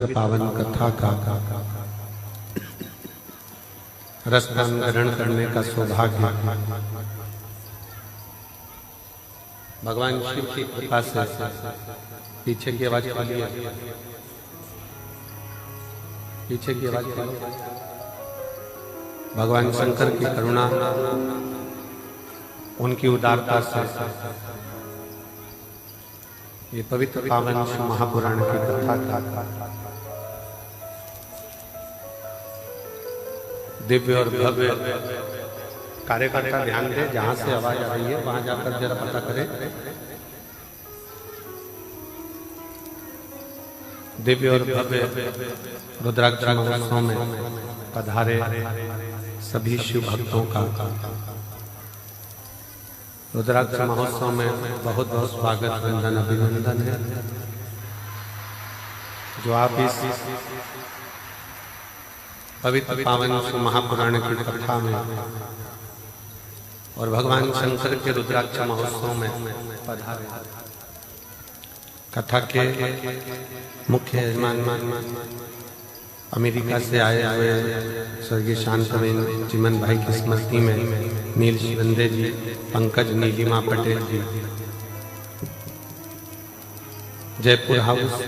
पावन कथा का रसदान ग्रहण करने का सौभाग्य भगवान शिव की कृपा से पीछे की आवाज खोलिए, पीछे की आवाज खोलिए। भगवान शंकर की करुणा, उनकी उदारता से ये पवित्र पावन शिव महापुराण की कथा का दिव्य और भव्य कार्यकर्ता ध्यान दे, जहां से आवाज आ रही है वहां जाकर जरा पता करें। दिव्य और भव्य रुद्राक्ष महोत्सव में पधारे सभी शिव भक्तों का रुद्राक्ष महोत्सव में बहुत बहुत स्वागत, वंदन, अभिनंदन है। जो आप इस पवित्र पावन महापुराण की कथा में और भगवान शंकर के रुद्राक्ष महोत्सव में पधारे। कथा के मुख्य यजमान अमेरिका से आए हुए स्वर्गीय शांतवेन चिमन भाई की स्मृति में नील शिवंदे जी, पंकज नीलिमा पटेल जी, जयपुर हाउस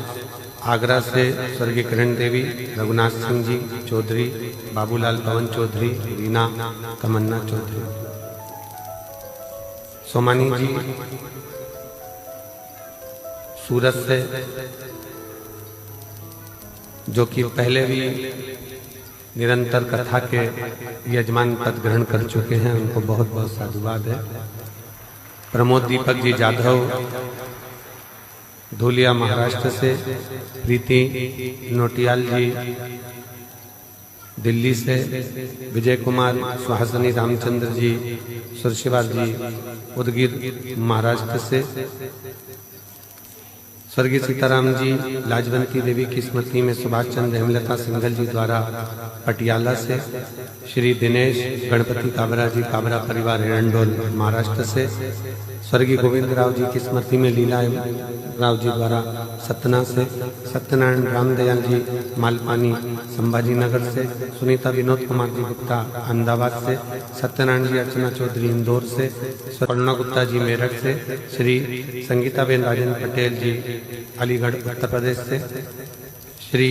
आगरा से स्वर्गीय किरण देवी, रघुनाथ सिंह जी चौधरी, बाबूलाल पवन चौधरी, रीना तमन्ना चौधरी, सोमानी जी सूरत से, जो कि पहले भी निरंतर कथा के यजमान पद ग्रहण कर चुके हैं, उनको बहुत बहुत साधुवाद है। प्रमोद दीपक जी जाधव धूलिया महाराष्ट्र से, प्रीति नोटियाल जी दिल्ली से, विजय कुमार सुहासनी रामचंद्र जी सुरशिवार जी उदगीर महाराष्ट्र से, स्वर्गीय सीताराम जी लाजवंती देवी की स्मृति में सुभाष चंद्र हेमलता सिंघल जी द्वारा पटियाला से, श्री दिनेश गणपति काबरा जी काबरा परिवार हिरंडोल महाराष्ट्र से, स्वर्गीय गोविंद राव जी की स्मृति में लीला राव जी द्वारा सतना से, सत्यनारायण रामदयाल जी मालपानी संभाजी नगर से, सुनीता विनोद कुमार जी गुप्ता अहमदाबाद से, सत्यनारायण जी अर्चना चौधरी इंदौर से, स्वर्णा गुप्ता जी मेरठ से, श्री संगीताबेन राजेंद्र पटेल जी अलीगढ़ उत्तर प्रदेश से, श्री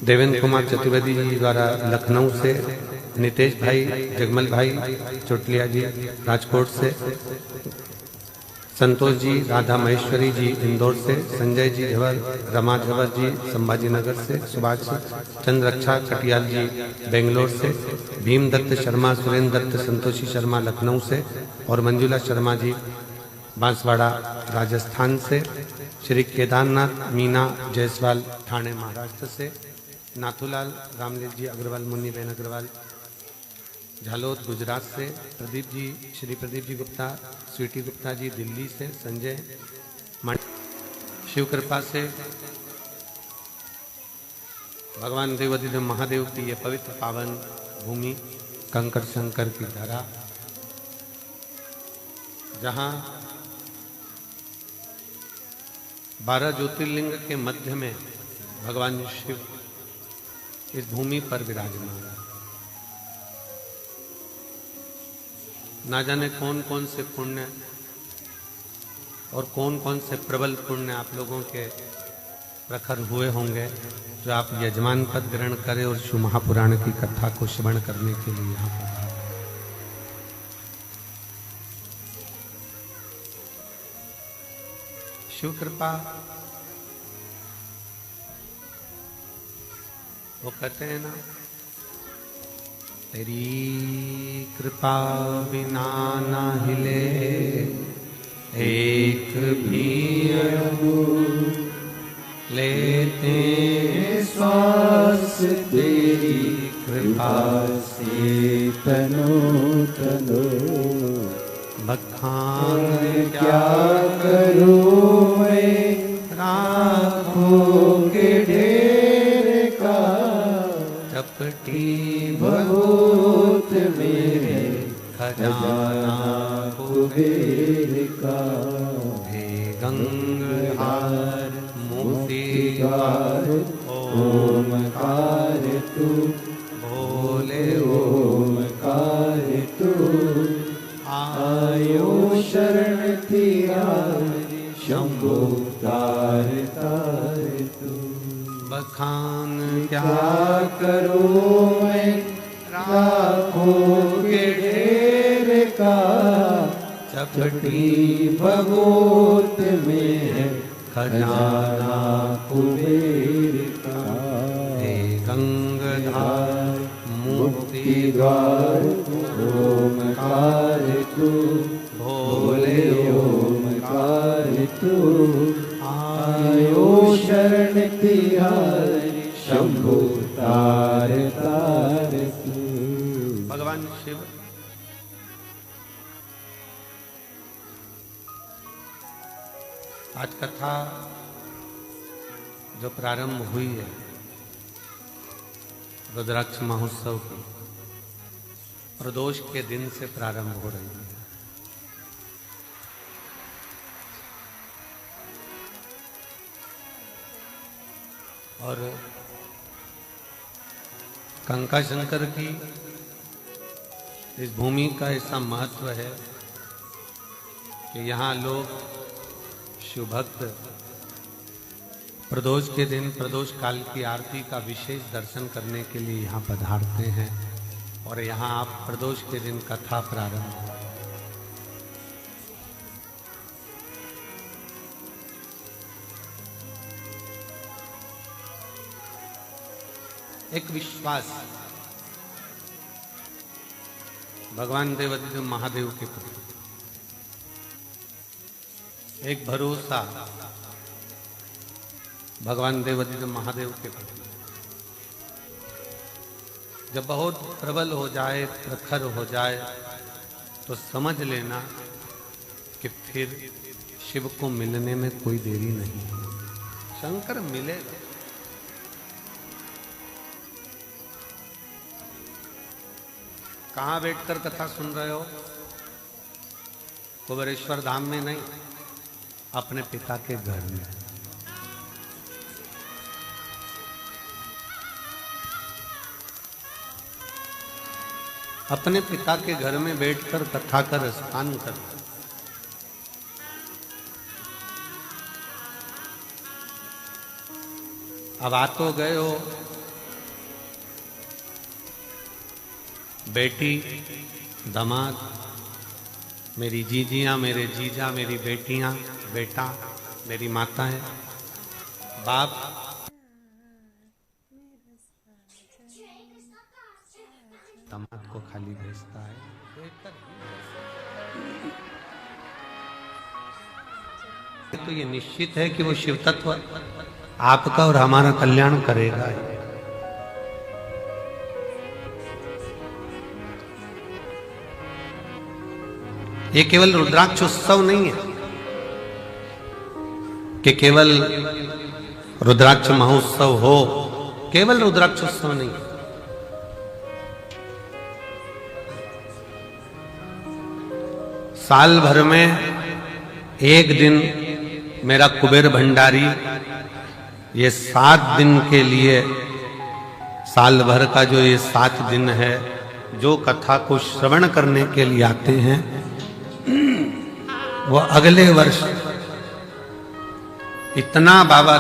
देवेंद्र कुमार चतुर्वेदी जी द्वारा लखनऊ से, नितेश भाई जगमल भाई चोटलिया जी राजकोट से, संतोष जी राधा महेश्वरी जी इंदौर से, संजय जी झवर रमा झवर जी संभाजी नगर से, सुभाष चंद्र रक्षा कटियाल जी बेंगलोर से, भीम दत्त शर्मा सुरेंद्र दत्त संतोषी शर्मा लखनऊ से और मंजुला शर्मा जी बांसवाड़ा राजस्थान से, श्री केदारनाथ मीना जायसवाल ठाणे महाराष्ट्र से, नाथूलाल रामलील जी अग्रवाल मुन्नीबेन अग्रवाल झालोद गुजरात से, प्रदीप जी श्री प्रदीप जी गुप्ता स्वीटी गुप्ता जी दिल्ली से, संजय शिव कृपा से भगवान देवाधिदेव महादेव की ये पवित्र पावन भूमि कंकर शंकर की धरा, जहाँ 12 ज्योतिर्लिंग के मध्य में भगवान शिव इस भूमि पर विराजमान है। ना जाने कौन कौन से पुण्य और कौन कौन से प्रबल पुण्य आप लोगों के प्रखर हुए होंगे, जो आप यजमान पद ग्रहण करें और शिव महापुराण की कथा को श्रवण करने के लिए यहाँ पर आए। शिव कृपा, वो कहते हैं ना, तेरी कृपा बिना ना हिले एक भी अणु, लेते श्वास तेरी कृपा से तनो तनो, बखान क्या करूं मैं राखों के ढेर का, चपटी बहुत मेरे खजाना कुबेर का, हे गंगहार मोती द्वार ओमकार तू बोले ओमकार तू आयो शरण थिया शंभो तार तार तू। बखान क्या करो मैं राखों के ढेर का चपटी भगोत में है खजाना कुबेर का। हे गंगाधार मुक्ति द्वार ओमकार तू बोले ओमकार तू आयो शरण तिहारी शंभु तार तार तू। भगवान शिव आज कथा जो प्रारंभ हुई है रुद्राक्ष महोत्सव की प्रदोष के दिन से प्रारंभ हो रही है। और कंका शंकर की इस भूमि का ऐसा महत्व है कि यहाँ लोग शिव भक्त प्रदोष के दिन प्रदोष काल की आरती का विशेष दर्शन करने के लिए यहाँ पधारते हैं और यहाँ आप प्रदोष के दिन कथा प्रारंभ हो। एक विश्वास भगवान देवाधिदेव महादेव के प्रति, एक भरोसा भगवान देवाधिदेव महादेव के प्रति जब बहुत प्रबल हो जाए, प्रखर हो जाए, तो समझ लेना कि फिर शिव को मिलने में कोई देरी नहीं है। शंकर मिलेगा। कहाँ बैठकर कथा सुन रहे हो? कुबेरेश्वर धाम में नहीं, अपने पिता के घर में। अपने पिता के घर में बैठकर कथा कर स्नान कर। अब आ तो गए हो, बेटी दामाद, मेरी जीजियां, मेरे जीजा, मेरी बेटियां, बेटा, मेरी माताएं, बाप, दामाद को खाली भेजता है। तो ये निश्चित है कि वो शिव तत्व आपका और हमारा कल्याण करेगा। ये केवल रुद्राक्ष उत्सव नहीं है कि केवल रुद्राक्ष महोत्सव हो, केवल रुद्राक्ष उत्सव नहीं है। साल भर में एक दिन मेरा कुबेर भंडारी ये 7 दिन के लिए, साल भर का जो ये 7 दिन है, जो कथा को श्रवण करने के लिए आते हैं, वो अगले वर्ष इतना बाबा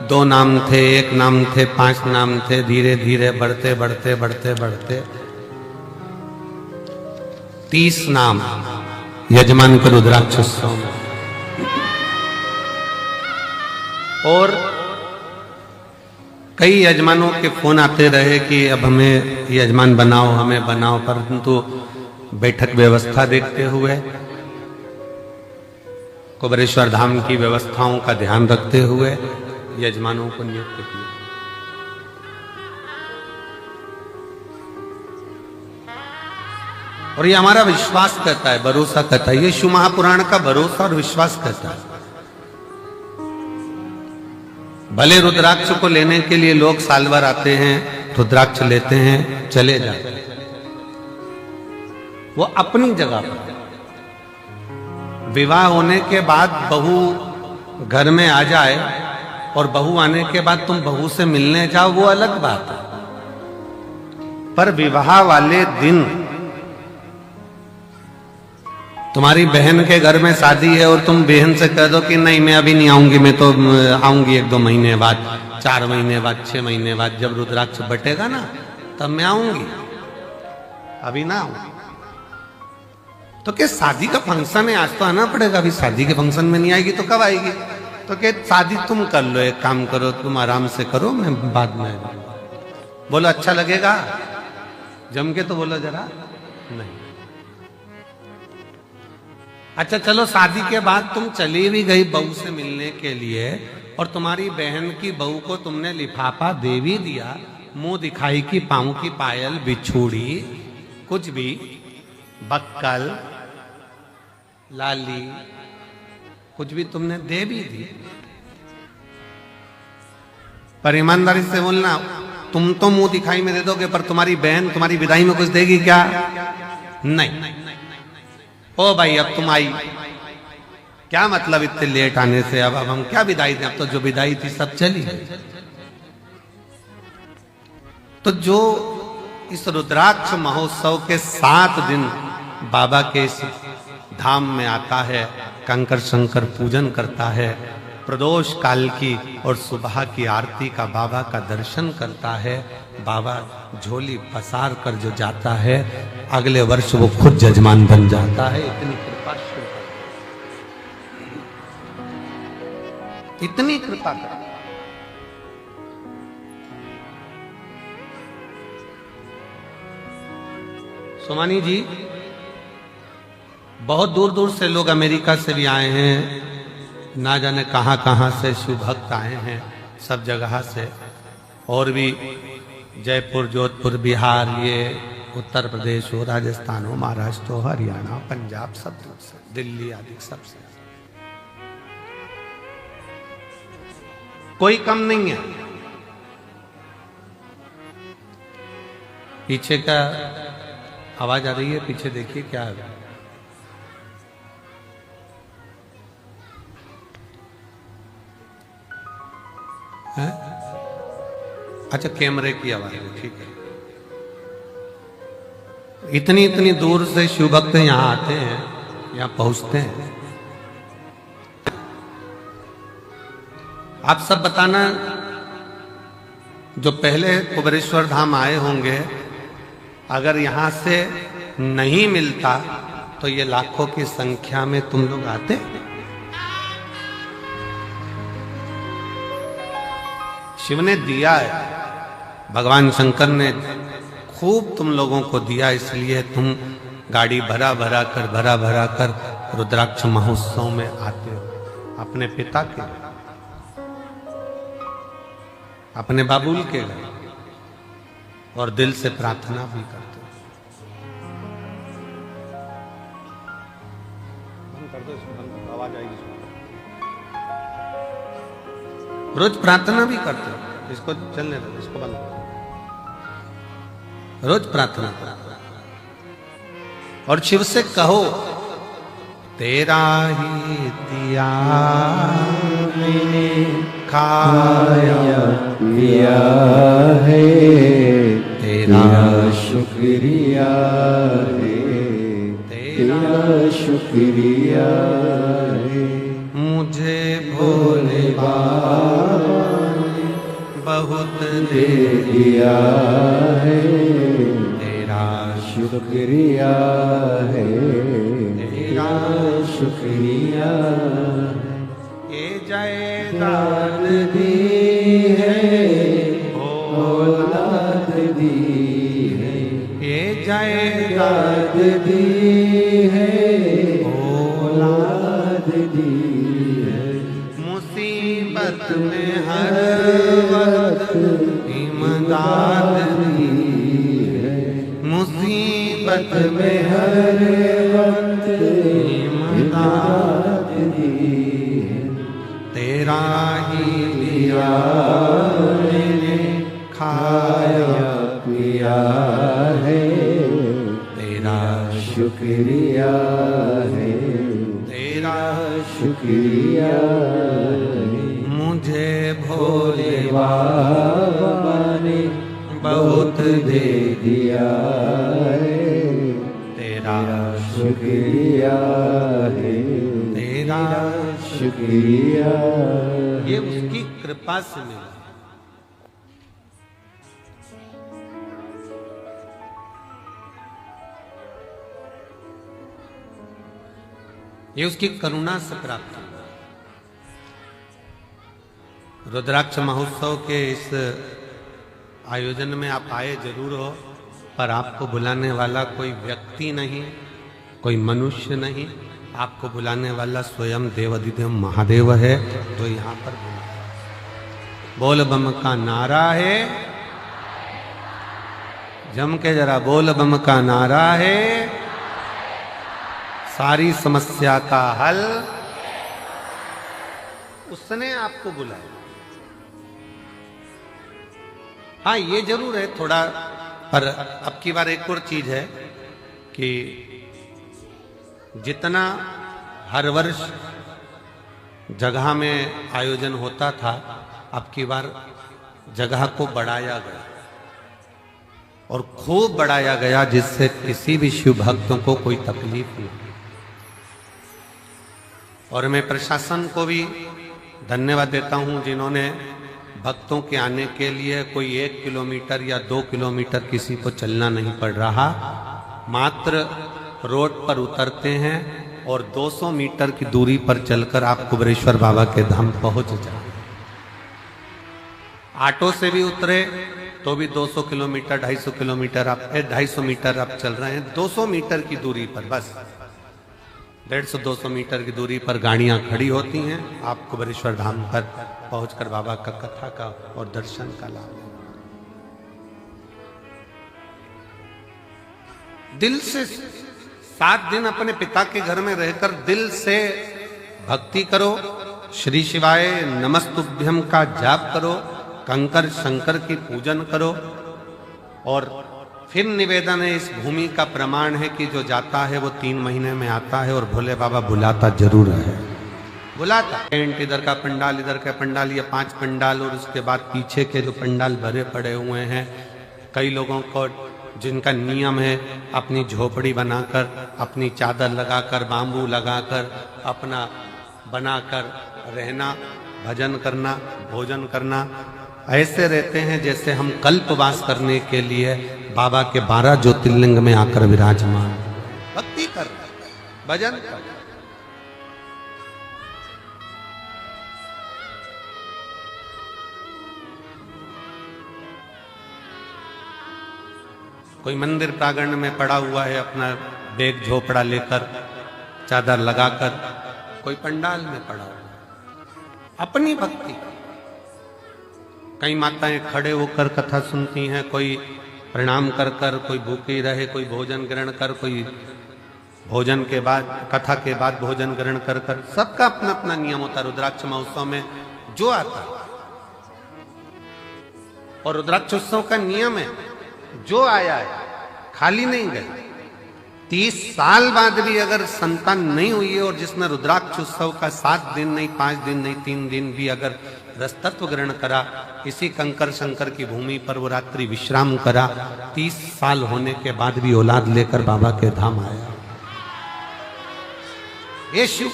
2 नाम थे, 1 नाम थे, 5 नाम थे, धीरे धीरे बढ़ते बढ़ते बढ़ते बढ़ते 30 नाम यजमान के रुद्राक्षोत्सव में। और कई यजमानों के फोन आते रहे कि अब हमें यजमान बनाओ, हमें बनाओ, परंतु बैठक व्यवस्था देखते हुए, कुबेरेश्वर धाम की व्यवस्थाओं का ध्यान रखते हुए यजमानों को नियुक्त किया। और ये हमारा विश्वास कहता है, भरोसा कहता है, ये शिव महापुराण का भरोसा और विश्वास कहता है। भले रुद्राक्ष को लेने के लिए लोग साल भर आते हैं, रुद्राक्ष लेते हैं, चले जाते हैं, वो अपनी जगह पर। विवाह होने के बाद बहू घर में आ जाए और बहू आने के बाद तुम बहू से मिलने जाओ, वो अलग बात है। पर विवाह वाले दिन तुम्हारी बहन के घर में शादी है और तुम बहन से कह दो कि नहीं मैं अभी नहीं आऊंगी, मैं तो आऊंगी 1-2 महीने बाद, 4 महीने बाद, 6 महीने बाद, जब रुद्राक्ष बटेगा ना तब मैं आऊंगी, अभी ना आऊंगी। तो क्या शादी का फंक्शन है, आज तो आना पड़ेगा, अभी शादी के फंक्शन में नहीं आएगी तो कब आएगी? तो क्या शादी तुम कर लो, एक काम करो, तुम आराम से करो, मैं बाद में बोलो अच्छा लगेगा, जम के तो बोलो जरा नहीं। अच्छा चलो, शादी के बाद तुम चली भी गई बहू से मिलने के लिए और तुम्हारी बहन की बहू को तुमने लिफाफा दे भी दिया, मुंह दिखाई की पाँव की पायल, बिछूड़ी, कुछ भी, बक्कल, लाली, कुछ भी तुमने दे भी दी, पर ईमानदारी से बोलना, तुम तो मुंह दिखाई में दे दोगे, पर तुम्हारी बहन तुम्हारी विदाई में कुछ देगी क्या? नहीं। ओ भाई अब तुम आई, क्या मतलब इतने लेट आने से, अब हम क्या विदाई दें, अब तो जो विदाई थी सब चली गई। तो जो इस रुद्राक्ष महोत्सव के 7 दिन बाबा के इस धाम में आता है, कंकर शंकर पूजन करता है, प्रदोष काल की और सुबह की आरती का बाबा का दर्शन करता है, बाबा झोली पसार कर जो जाता है, अगले वर्ष वो खुद जजमान बन जाता है। इतनी कृपा, इतनी कृपा कर। सोमानी जी, बहुत दूर दूर से लोग अमेरिका से भी आए हैं, ना जाने कहां कहां से शिव भक्त आए हैं, सब जगह से, और भी जयपुर, जोधपुर, बिहार, ये उत्तर प्रदेश हो, राजस्थान हो, महाराष्ट्र हो, हरियाणा, पंजाब, सब दूर से, दिल्ली आदि सब से, कोई कम नहीं है। पीछे का आवाज आ रही है, पीछे देखिए क्या है। अच्छा, कैमरे की आवाज है, ठीक है। इतनी इतनी दूर से शिव भक्त यहाँ आते हैं, यहाँ पहुंचते हैं। आप सब बताना, जो पहले कुबेरेश्वर धाम आए होंगे, अगर यहां से नहीं मिलता तो ये लाखों की संख्या में तुम लोग आते। शिव ने दिया है, भगवान शंकर ने खूब तुम लोगों को दिया, इसलिए तुम गाड़ी भरा भरा कर रुद्राक्ष महोत्सव में आते हो। अपने पिता के, अपने बाबुल के घर, और दिल से प्रार्थना भी करते हो। बंद कर दो इसमें, आवाज आएगी। रोज प्रार्थना भी करते हो, इसको चलने दो, इसको बंद करो। रोज प्रार्थना करो और शिव से कहो, तेरा ही दिया मैंने खाया पिया है, तेरा शुक्रिया है, तेरा शुक्रिया है, मुझे भोले बाबा ने बहुत दे दिया है, तेरा शुक्रिया है, तेरा शुक्रिया है। ये जायदाद दी है, औलाद दी है, ये जायदाद दी है, औलाद दी है, मुसीबत में हर वक्त इमदाद दी है, मुसीबत में हर वक्त इमदाद दी है, तेरा ही दिया मैंने खाया पिया है, तेरा शुक्रिया है, तेरा शुक्रिया है, मुझे बहुत दे दिया है, तेरा शुक्रिया है, तेरा शुक्रिया। ये उसकी कृपा से मिला। ये उसकी करुणा से प्राप्त हुआ। रुद्राक्ष महोत्सव के इस आयोजन में आप आए जरूर हो, पर आपको बुलाने वाला कोई व्यक्ति नहीं, कोई मनुष्य नहीं, आपको बुलाने वाला स्वयं देवाधिदेव महादेव है, जो यहाँ पर बोल बम का नारा है। जम के जरा बोल बम का नारा है, सारी समस्या का हल उसने आपको बुलाया। हाँ, ये जरूर है थोड़ा, पर अब की बार एक और चीज है कि जितना हर वर्ष जगह में आयोजन होता था, अब की बार जगह को बढ़ाया गया और खूब बढ़ाया गया, जिससे किसी भी शिव भक्तों को कोई तकलीफ नहीं। और मैं प्रशासन को भी धन्यवाद देता हूं, जिन्होंने भक्तों के आने के लिए कोई 1 किलोमीटर या 2 किलोमीटर किसी को चलना नहीं पड़ रहा, मात्र रोड पर उतरते हैं और 200 मीटर की दूरी पर चलकर आप कुबेरेश्वर बाबा के धाम पहुंच जाए। ऑटो से भी उतरे तो भी 200 किलोमीटर 250 किलोमीटर आप 250 मीटर आप चल रहे हैं, 200 मीटर की दूरी पर, बस 150-200 मीटर की दूरी पर गाड़ियां खड़ी होती हैं। आप कुबेरेश्वर धाम पर पहुंचकर बाबा का कथा का और दर्शन का लाभ लें। दिल से 7 दिन अपने पिता के घर में रहकर दिल से भक्ति करो, श्री शिवाय नमस्तुभ्यम का जाप करो, कंकर शंकर की पूजन करो। और फिर निवेदन है, इस भूमि का प्रमाण है कि जो जाता है वो 3 महीने में आता है, और भोले बाबा बुलाता जरूर है, बुलाता। टेंट इधर का पंडाल, इधर का पंडाल, ये 5 पंडाल, और उसके बाद पीछे के जो पंडाल भरे पड़े हुए हैं। कई लोगों को जिनका नियम है अपनी झोपड़ी बनाकर, अपनी चादर लगाकर, बांबू लगाकर, अपना बनाकर रहना, भजन करना, भोजन करना, ऐसे रहते हैं जैसे हम कल्पवास करने के लिए बाबा के 12 ज्योतिर्लिंग में आकर विराजमान, भक्ति कर, भजन कर। कोई मंदिर प्रांगण में पड़ा हुआ है अपना बैग झोपड़ा लेकर, चादर लगाकर, कोई पंडाल में पड़ा हुआ है अपनी भक्ति। कई माताएं खड़े होकर कथा सुनती हैं, कोई प्रणाम कर कर, कोई भूखी रहे, कोई भोजन ग्रहण कर, कोई भोजन के बाद, कथा के बाद भोजन ग्रहण कर कर, सबका अपना अपना नियम होता है। रुद्राक्ष महोत्सव में जो आता है, और रुद्राक्ष उत्सव का नियम है, जो आया है खाली नहीं गए। 30 साल बाद भी अगर संतान नहीं हुई है और जिसने रुद्राक्ष उत्सव का 7 दिन नहीं, 5 दिन नहीं, 3 दिन भी अगर रसतत्व ग्रहण करा, इसी कंकर शंकर की भूमि पर वो रात्रि विश्राम करा, 30 साल होने के बाद भी औलाद लेकर बाबा के धाम आया। ये शिव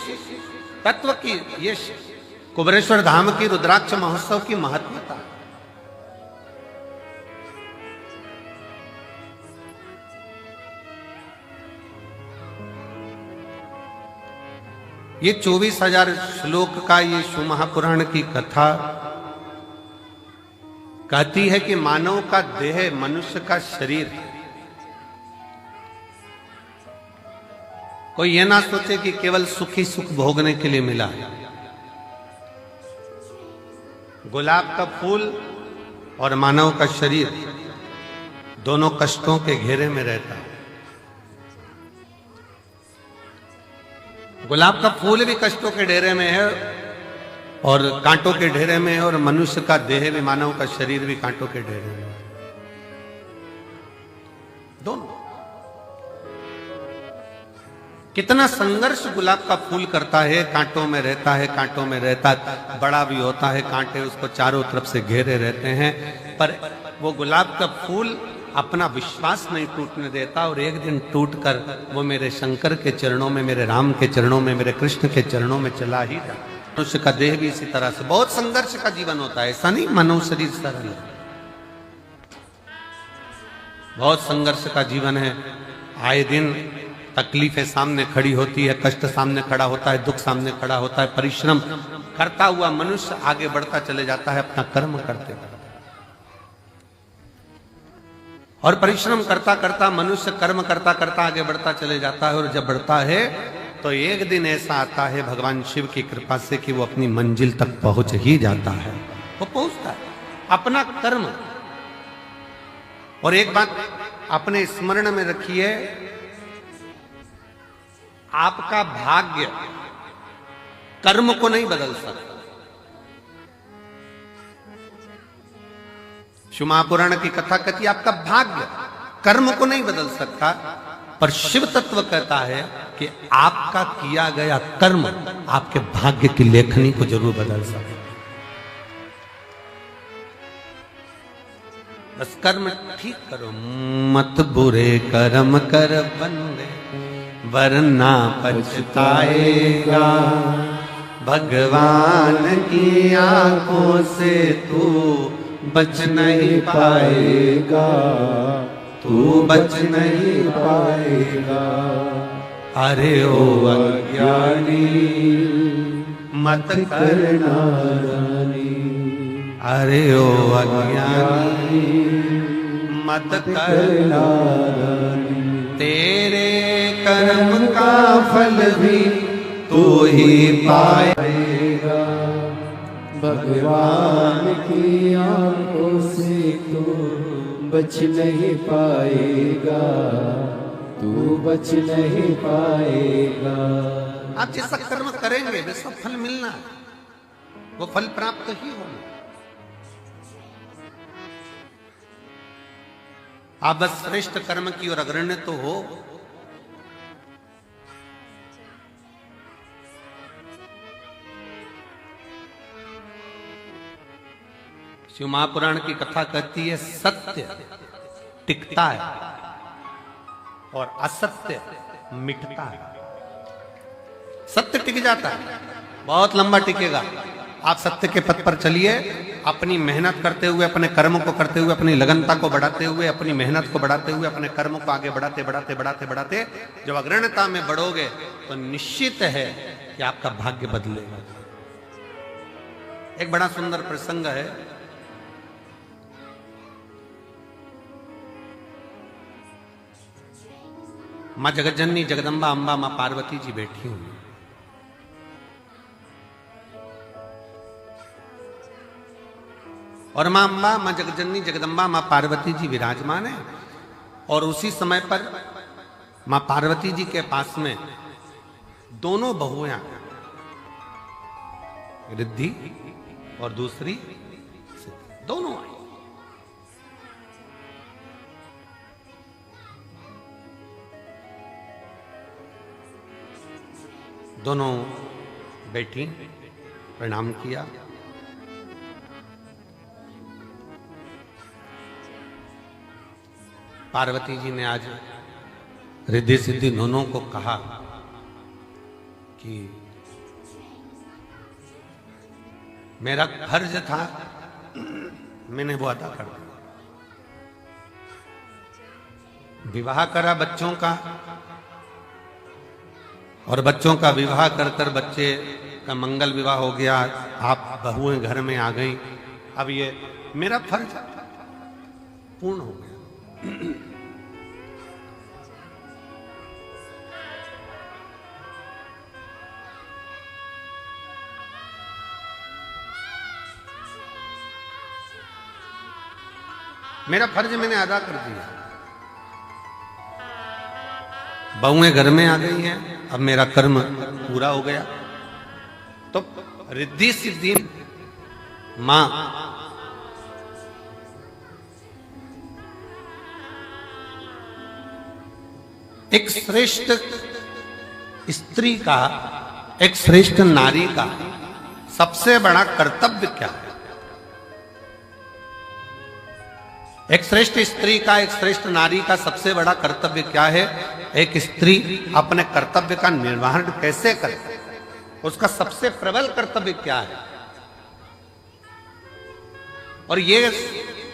तत्व की, ये कुबेरेश्वर धाम की रुद्राक्ष महोत्सव की महत्वता। ये 24,000 श्लोक का ये शिव महापुराण की कथा कहती है कि मानव का देह, मनुष्य का शरीर, कोई ये ना सोचे कि केवल सुखी सुख भोगने के लिए मिला है। गुलाब का फूल और मानव का शरीर दोनों कष्टों के घेरे में रहता है। गुलाब का फूल भी कष्टों के डेरे में है और कांटों के ढेरे में है, और मनुष्य का देह भी, मानव का शरीर भी कांटों के ढेरे में, दोनों। कितना संघर्ष गुलाब का फूल करता है, कांटों में रहता है, कांटों में रहता है, बड़ा भी होता है, कांटे उसको चारों तरफ से घेरे रहते हैं, पर वो गुलाब का फूल अपना विश्वास नहीं टूटने देता और एक दिन टूटकर वो मेरे शंकर के चरणों में, मेरे राम के चरणों में, मेरे कृष्ण के चरणों में चला ही जाता। मनुष्य का देह भी इसी तरह से बहुत संघर्ष का जीवन होता है, ऐसा नहीं मानव शरीर सरल है, बहुत संघर्ष का जीवन है। आए दिन तकलीफें सामने खड़ी होती है, कष्ट सामने खड़ा होता है, दुख सामने खड़ा होता है। परिश्रम करता हुआ मनुष्य आगे बढ़ता चले जाता है अपना कर्म करते करते, और परिश्रम करता करता मनुष्य कर्म करता करता आगे बढ़ता चले जाता है। और जब बढ़ता है तो एक दिन ऐसा आता है भगवान शिव की कृपा से कि वो अपनी मंजिल तक पहुंच ही जाता है, वो पहुंचता है अपना कर्म। और एक बात अपने स्मरण में रखिए, आपका भाग्य कर्म को नहीं बदल सकता। शिव महापुराण की कथा कहती है आपका भाग्य कर्म को नहीं बदल सकता, पर शिव तत्व कहता है कि आपका किया गया कर्म आपके भाग्य की लेखनी को जरूर बदल सकता। बस कर्म ठीक करो, मत बुरे कर्म कर बंदे वरना पछताएगा। भगवान की आंखों से तू बच नहीं पाएगा, तू बच नहीं पाएगा। अरे ओ अज्ञानी मत करना रानी, अरे ओ अज्ञानी मत करना रानी। तेरे कर्म का फल भी तू ही पाएगा। भगवान की आंखों से तू बच नहीं पाएगा, तू बच नहीं पाएगा। आप जैसा कर्म करेंगे वैसा फल मिलना है, वो फल प्राप्त ही होगा। आप बस श्रेष्ठ कर्म की ओर अग्रण्य तो हो। शिव महापुराण की कथा कहती है सत्य टिकता है और असत्य मिटता है। सत्य टिक जाता है, बहुत लंबा टिकेगा। आप सत्य के पथ पर चलिए, अपनी मेहनत करते हुए, अपने कर्म को करते हुए, अपनी लगनता को बढ़ाते हुए, अपनी मेहनत को बढ़ाते हुए, अपने कर्म को आगे बढ़ाते बढ़ाते बढ़ाते बढ़ाते जब अग्रणता में बढ़ोगे तो निश्चित है कि आपका भाग्य बदलेगा। एक बड़ा सुंदर प्रसंग है। मां जगज्जननी जगदम्बा अंबा मां पार्वती जी बैठी हुई, और मां अंबा मां जगज्जननी जगदम्बा मां पार्वती जी विराजमान है। और उसी समय पर मां पार्वती जी के पास में दोनों बहुएं, रिद्धि और दूसरी दोनों आई। दोनों बैठी, प्रणाम किया। पार्वती जी ने आज रिद्धि सिद्धि दोनों को कहा कि मेरा फर्ज था, मैंने वो अदा कर दिया। विवाह करा बच्चों का, और बच्चों का विवाह कर कर बच्चे का मंगल विवाह हो गया। आप बहुएं घर में आ गई। अब ये मेरा फर्ज पूर्ण हो गया। मेरा फर्ज मैंने अदा कर दिया। बहुएं घर में आ गई हैं, अब मेरा कर्म पूरा हो गया। तो रिद्धि सिद्धि मां एक श्रेष्ठ स्त्री का, एक श्रेष्ठ नारी का सबसे बड़ा कर्तव्य क्या है? एक श्रेष्ठ स्त्री का, एक श्रेष्ठ नारी का सबसे बड़ा कर्तव्य क्या है? एक स्त्री अपने कर्तव्य का निर्वहन कैसे करे, उसका सबसे प्रबल कर्तव्य क्या है? और ये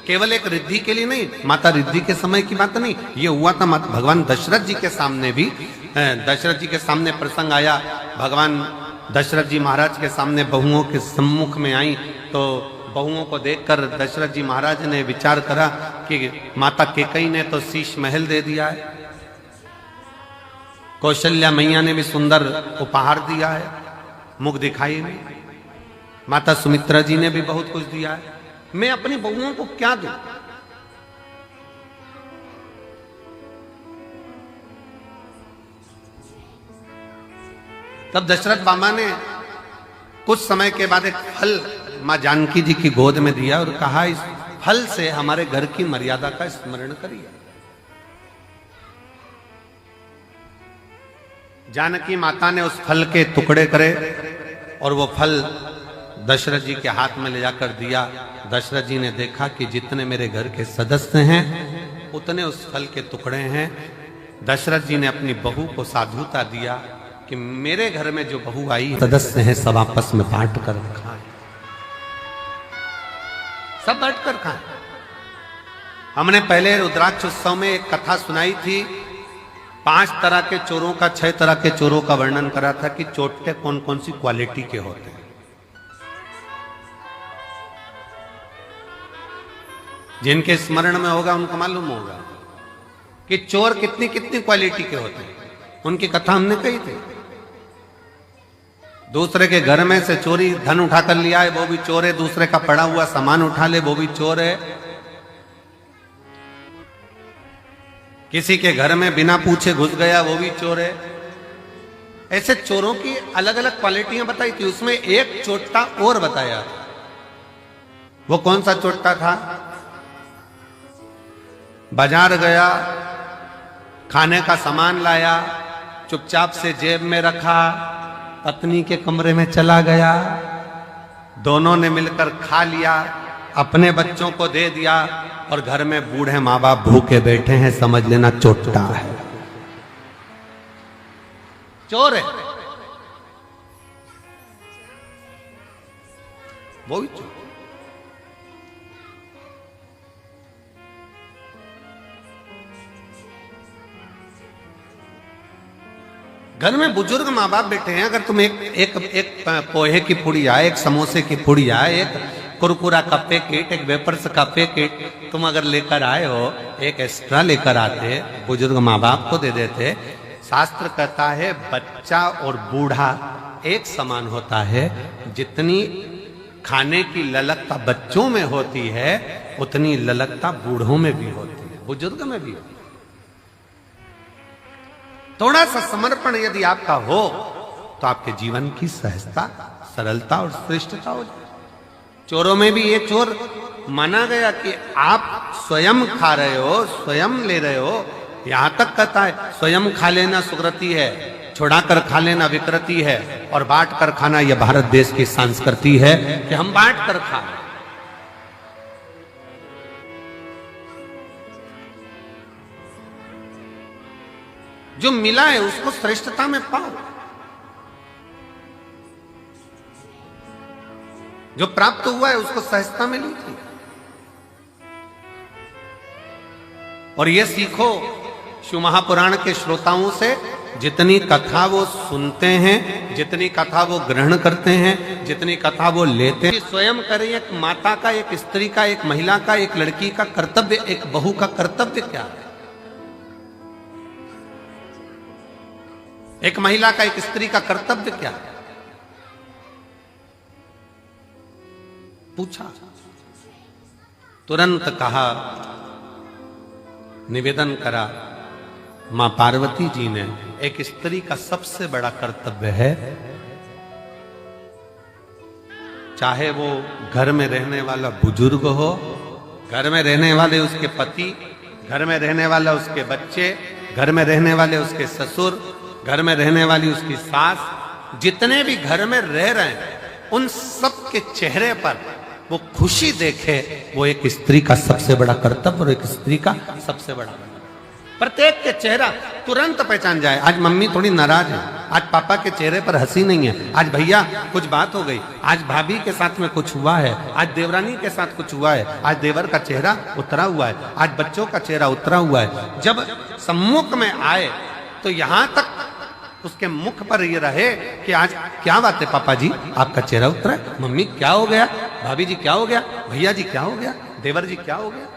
केवल एक रिद्धि के लिए नहीं, माता रिद्धि के समय की बात नहीं, ये हुआ था भगवान दशरथ जी के सामने भी। दशरथ जी के सामने प्रसंग आया, भगवान दशरथ जी महाराज के सामने बहुओं के सम्मुख में आई, तो बहुओं को देखकर दशरथ जी महाराज ने विचार करा कि माता केकई ने तो शीश महल दे दिया है, कौशल्या मैया ने भी सुंदर उपहार दिया है, मुख दिखाई नहीं, माता सुमित्रा जी ने भी बहुत कुछ दिया है, मैं अपनी बहुओं को क्या दूं? तब दशरथ बाबा ने कुछ समय के बाद एक फल मां जानकी जी की गोद में दिया और कहा, इस फल से हमारे घर की मर्यादा का स्मरण करिए। जानकी माता ने उस फल के टुकड़े करे और वो फल दशरथ जी के हाथ में ले जाकर दिया। दशरथ जी ने देखा कि जितने मेरे घर के सदस्य हैं उतने उस फल के टुकड़े हैं। दशरथ जी ने अपनी बहू को साधुता दिया कि मेरे घर में जो बहू आई सदस्य हैं सब आपस में बांट कर खाएं, सब बांट कर खाएं। हमने पहले रुद्राक्ष उत्सव में एक कथा सुनाई थी, 5 तरह के चोरों का, 6 तरह के चोरों का वर्णन करा था कि चोटे कौन कौन सी क्वालिटी के होते हैं। जिनके स्मरण में होगा उनको मालूम होगा कि चोर कितनी कितनी क्वालिटी के होते हैं, उनकी कथा हमने कही थी। दूसरे के घर में से चोरी धन उठा कर लिया है वो भी चोर है, दूसरे का पड़ा हुआ सामान उठा ले वो भी चोर है, किसी के घर में बिना पूछे घुस गया वो भी चोर है। ऐसे चोरों की अलग अलग क्वालिटियां बताई थी। उसमें एक चोट्टा और बताया, वो कौन सा चोट्टा था? बाजार गया, खाने का सामान लाया, चुपचाप से जेब में रखा, पत्नी के कमरे में चला गया, दोनों ने मिलकर खा लिया, अपने बच्चों को दे दिया और घर में बूढ़े माँ बाप भूखे बैठे हैं, समझ लेना चोट्टा है, चोर है वो भी चोर। घर में बुजुर्ग माँ बाप बैठे हैं, अगर तुम एक पोहे की पुड़िया, एक समोसे की पुड़िया, एक कुरकुरा का पैकेट, एक वेपर्स का पैकेट तुम अगर लेकर आए हो, एक एक्स्ट्रा लेकर आते, बुजुर्ग माँ बाप को दे देते। शास्त्र कहता है बच्चा और बूढ़ा एक समान होता है, जितनी खाने की ललकता बच्चों में होती है उतनी ललकता बूढ़ों में भी होती है, बुजुर्ग में भी होती है। थोड़ा सा समर्पण यदि आपका हो तो आपके जीवन की सहजता, सरलता और श्रेष्ठता हो जाए। चोरों में भी ये चोर माना गया कि आप स्वयं खा रहे हो, स्वयं ले रहे हो, यहां तक कहता है स्वयं खा लेना सुकृति है, छुड़ा कर खा लेना विकृति है, और बांट कर खाना यह भारत देश की संस्कृति है कि हम बांट कर खा। जो मिला है उसको श्रेष्ठता में पाओ, जो प्राप्त हुआ है उसको सहजता में लीजिए। और ये सीखो शिव महापुराण के श्रोताओं से, जितनी कथा वो सुनते हैं, जितनी कथा वो ग्रहण करते हैं, जितनी कथा वो लेते हैं, स्वयं करें। एक माता का, एक स्त्री का, एक महिला का, एक लड़की का कर्तव्य, एक बहू का कर्तव्य क्या है? एक महिला का, एक स्त्री का कर्तव्य क्या है? पूछा, तुरंत कहा, निवेदन करा। मां पार्वती जी ने, एक स्त्री का सबसे बड़ा कर्तव्य है, चाहे वो घर में रहने वाला बुजुर्ग हो, घर में रहने वाले उसके पति, घर में रहने वाला उसके बच्चे, घर में रहने वाले उसके ससुर, घर में रहने वाली उसकी सास, जितने भी घर में रह रहे हैं उन सब के चेहरे पर वो खुशी देखे, वो एक स्त्री का सबसे बड़ा कर्तव्य और एक स्त्री का सबसे बड़ा, प्रत्येक के चेहरा तुरंत पहचान जाए। आज मम्मी थोड़ी नाराज है, आज पापा के चेहरे पर हंसी नहीं है, आज भैया कुछ बात हो गई, आज भाभी के साथ में कुछ हुआ है, आज देवरानी के साथ कुछ हुआ है, आज देवर का चेहरा उतरा हुआ है, आज बच्चों का चेहरा उतरा हुआ है। जब सम्मुख में आए तो यहां तक उसके मुख पर ये रहे कि आज क्या बात है पापा जी, आपका चेहरा उतरा, मम्मी क्या हो गया, भाभी जी क्या हो गया, भैया जी क्या हो गया, देवर जी क्या हो गया।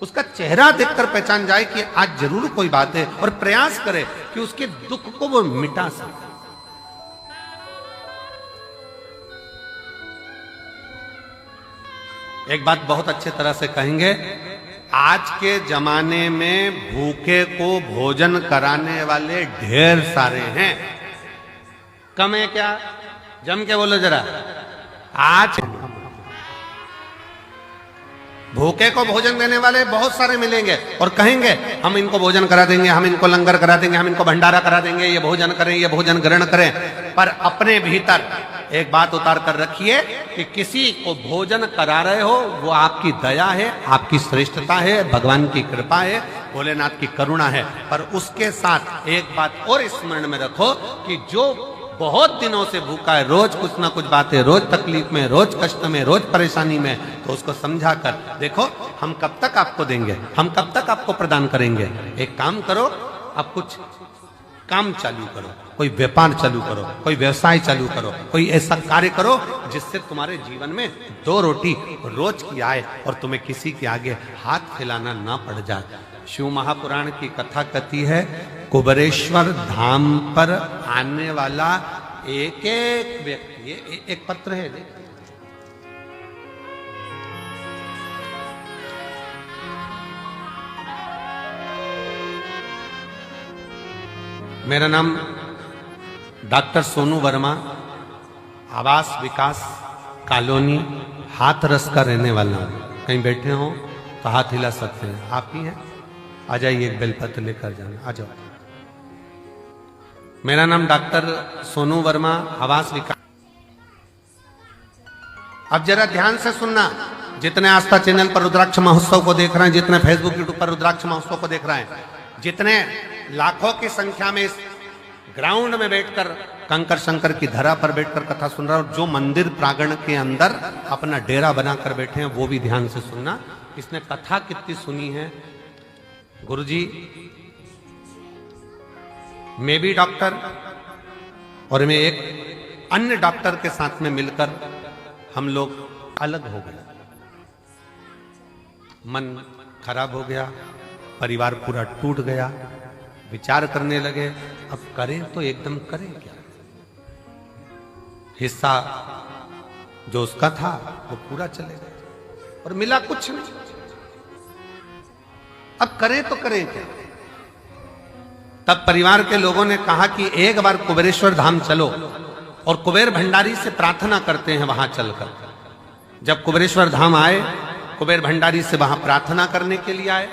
उसका चेहरा देखकर पहचान जाए कि आज जरूर कोई बात है, और प्रयास करे कि उसके दुख को वो मिटा सके। एक बात बहुत अच्छे तरह से कहेंगे, आज के जमाने में भूखे को भोजन कराने वाले ढेर सारे हैं, कम है क्या? जम के बोलो जरा। आज भूखे को भोजन देने वाले बहुत सारे मिलेंगे और कहेंगे हम इनको भोजन करा देंगे, हम इनको लंगर करा देंगे, हम इनको भंडारा करा देंगे, ये भोजन करें, ये भोजन ग्रहण करें। पर अपने भीतर एक बात उतार कर रखिए कि किसी को भोजन करा रहे हो वो आपकी दया है, आपकी श्रेष्ठता है, भगवान की कृपा है, भोलेनाथ की करुणा है। पर उसके साथ एक बात और स्मरण में रखो कि जो बहुत दिनों से भूखा है, रोज कुछ ना कुछ बात है, रोज तकलीफ में, रोज कष्ट में, रोज परेशानी में, तो उसको समझा कर देखो हम कब तक आपको देंगे, हम कब तक आपको प्रदान करेंगे। एक काम करो, अब कुछ काम चालू करो, कोई व्यापार चालू करो, कोई व्यवसाय चालू करो, कोई ऐसा कार्य करो जिससे तुम्हारे जीवन में 2 रोटी रोज की आए और तुम्हें किसी के आगे हाथ फैलाना ना पड़ जाए। शिव महापुराण की कथा कथी है, कुबेरेश्वर धाम पर आने वाला एक एक व्यक्ति, ये एक पत्र है, मेरा नाम डॉक्टर सोनू वर्मा, आवास विकास कॉलोनी हाथरस का रहने वाला हूं। कहीं बैठे हो तो हाथ हिला सकते हैं, आप ही हैं, आ जाइए, एक बेलपत्र लेकर जाना, आ जाओ। मेरा नाम डॉक्टर सोनू वर्मा, आवास विकास। अब जरा ध्यान से सुनना, जितने आस्था चैनल पर रुद्राक्ष महोत्सव को देख रहे हैं, जितने फेसबुक यूट्यूब पर रुद्राक्ष महोत्सव को देख रहे हैं, जितने लाखों की संख्या में इस ग्राउंड में बैठकर कंकर शंकर की धरा पर बैठकर कथा सुन रहा है, और जो मंदिर प्रांगण के अंदर अपना डेरा बनाकर बैठे हैं वो भी ध्यान से सुनना। इसने कथा कितनी सुनी है। गुरुजी, मैं भी डॉक्टर और मैं एक अन्य डॉक्टर के साथ में मिलकर हम लोग अलग हो गए, मन खराब हो गया, परिवार पूरा टूट गया, विचार करने लगे अब करें तो एकदम करें क्या। हिस्सा जो उसका था वो पूरा चले गया और मिला कुछ नहीं, अब करें तो करें क्या। तब परिवार के लोगों ने कहा कि एक बार कुबेरेश्वर धाम चलो और कुबेर भंडारी से प्रार्थना करते हैं वहां चलकर। जब कुबेरेश्वर धाम आए, कुबेर भंडारी से वहां प्रार्थना करने के लिए आए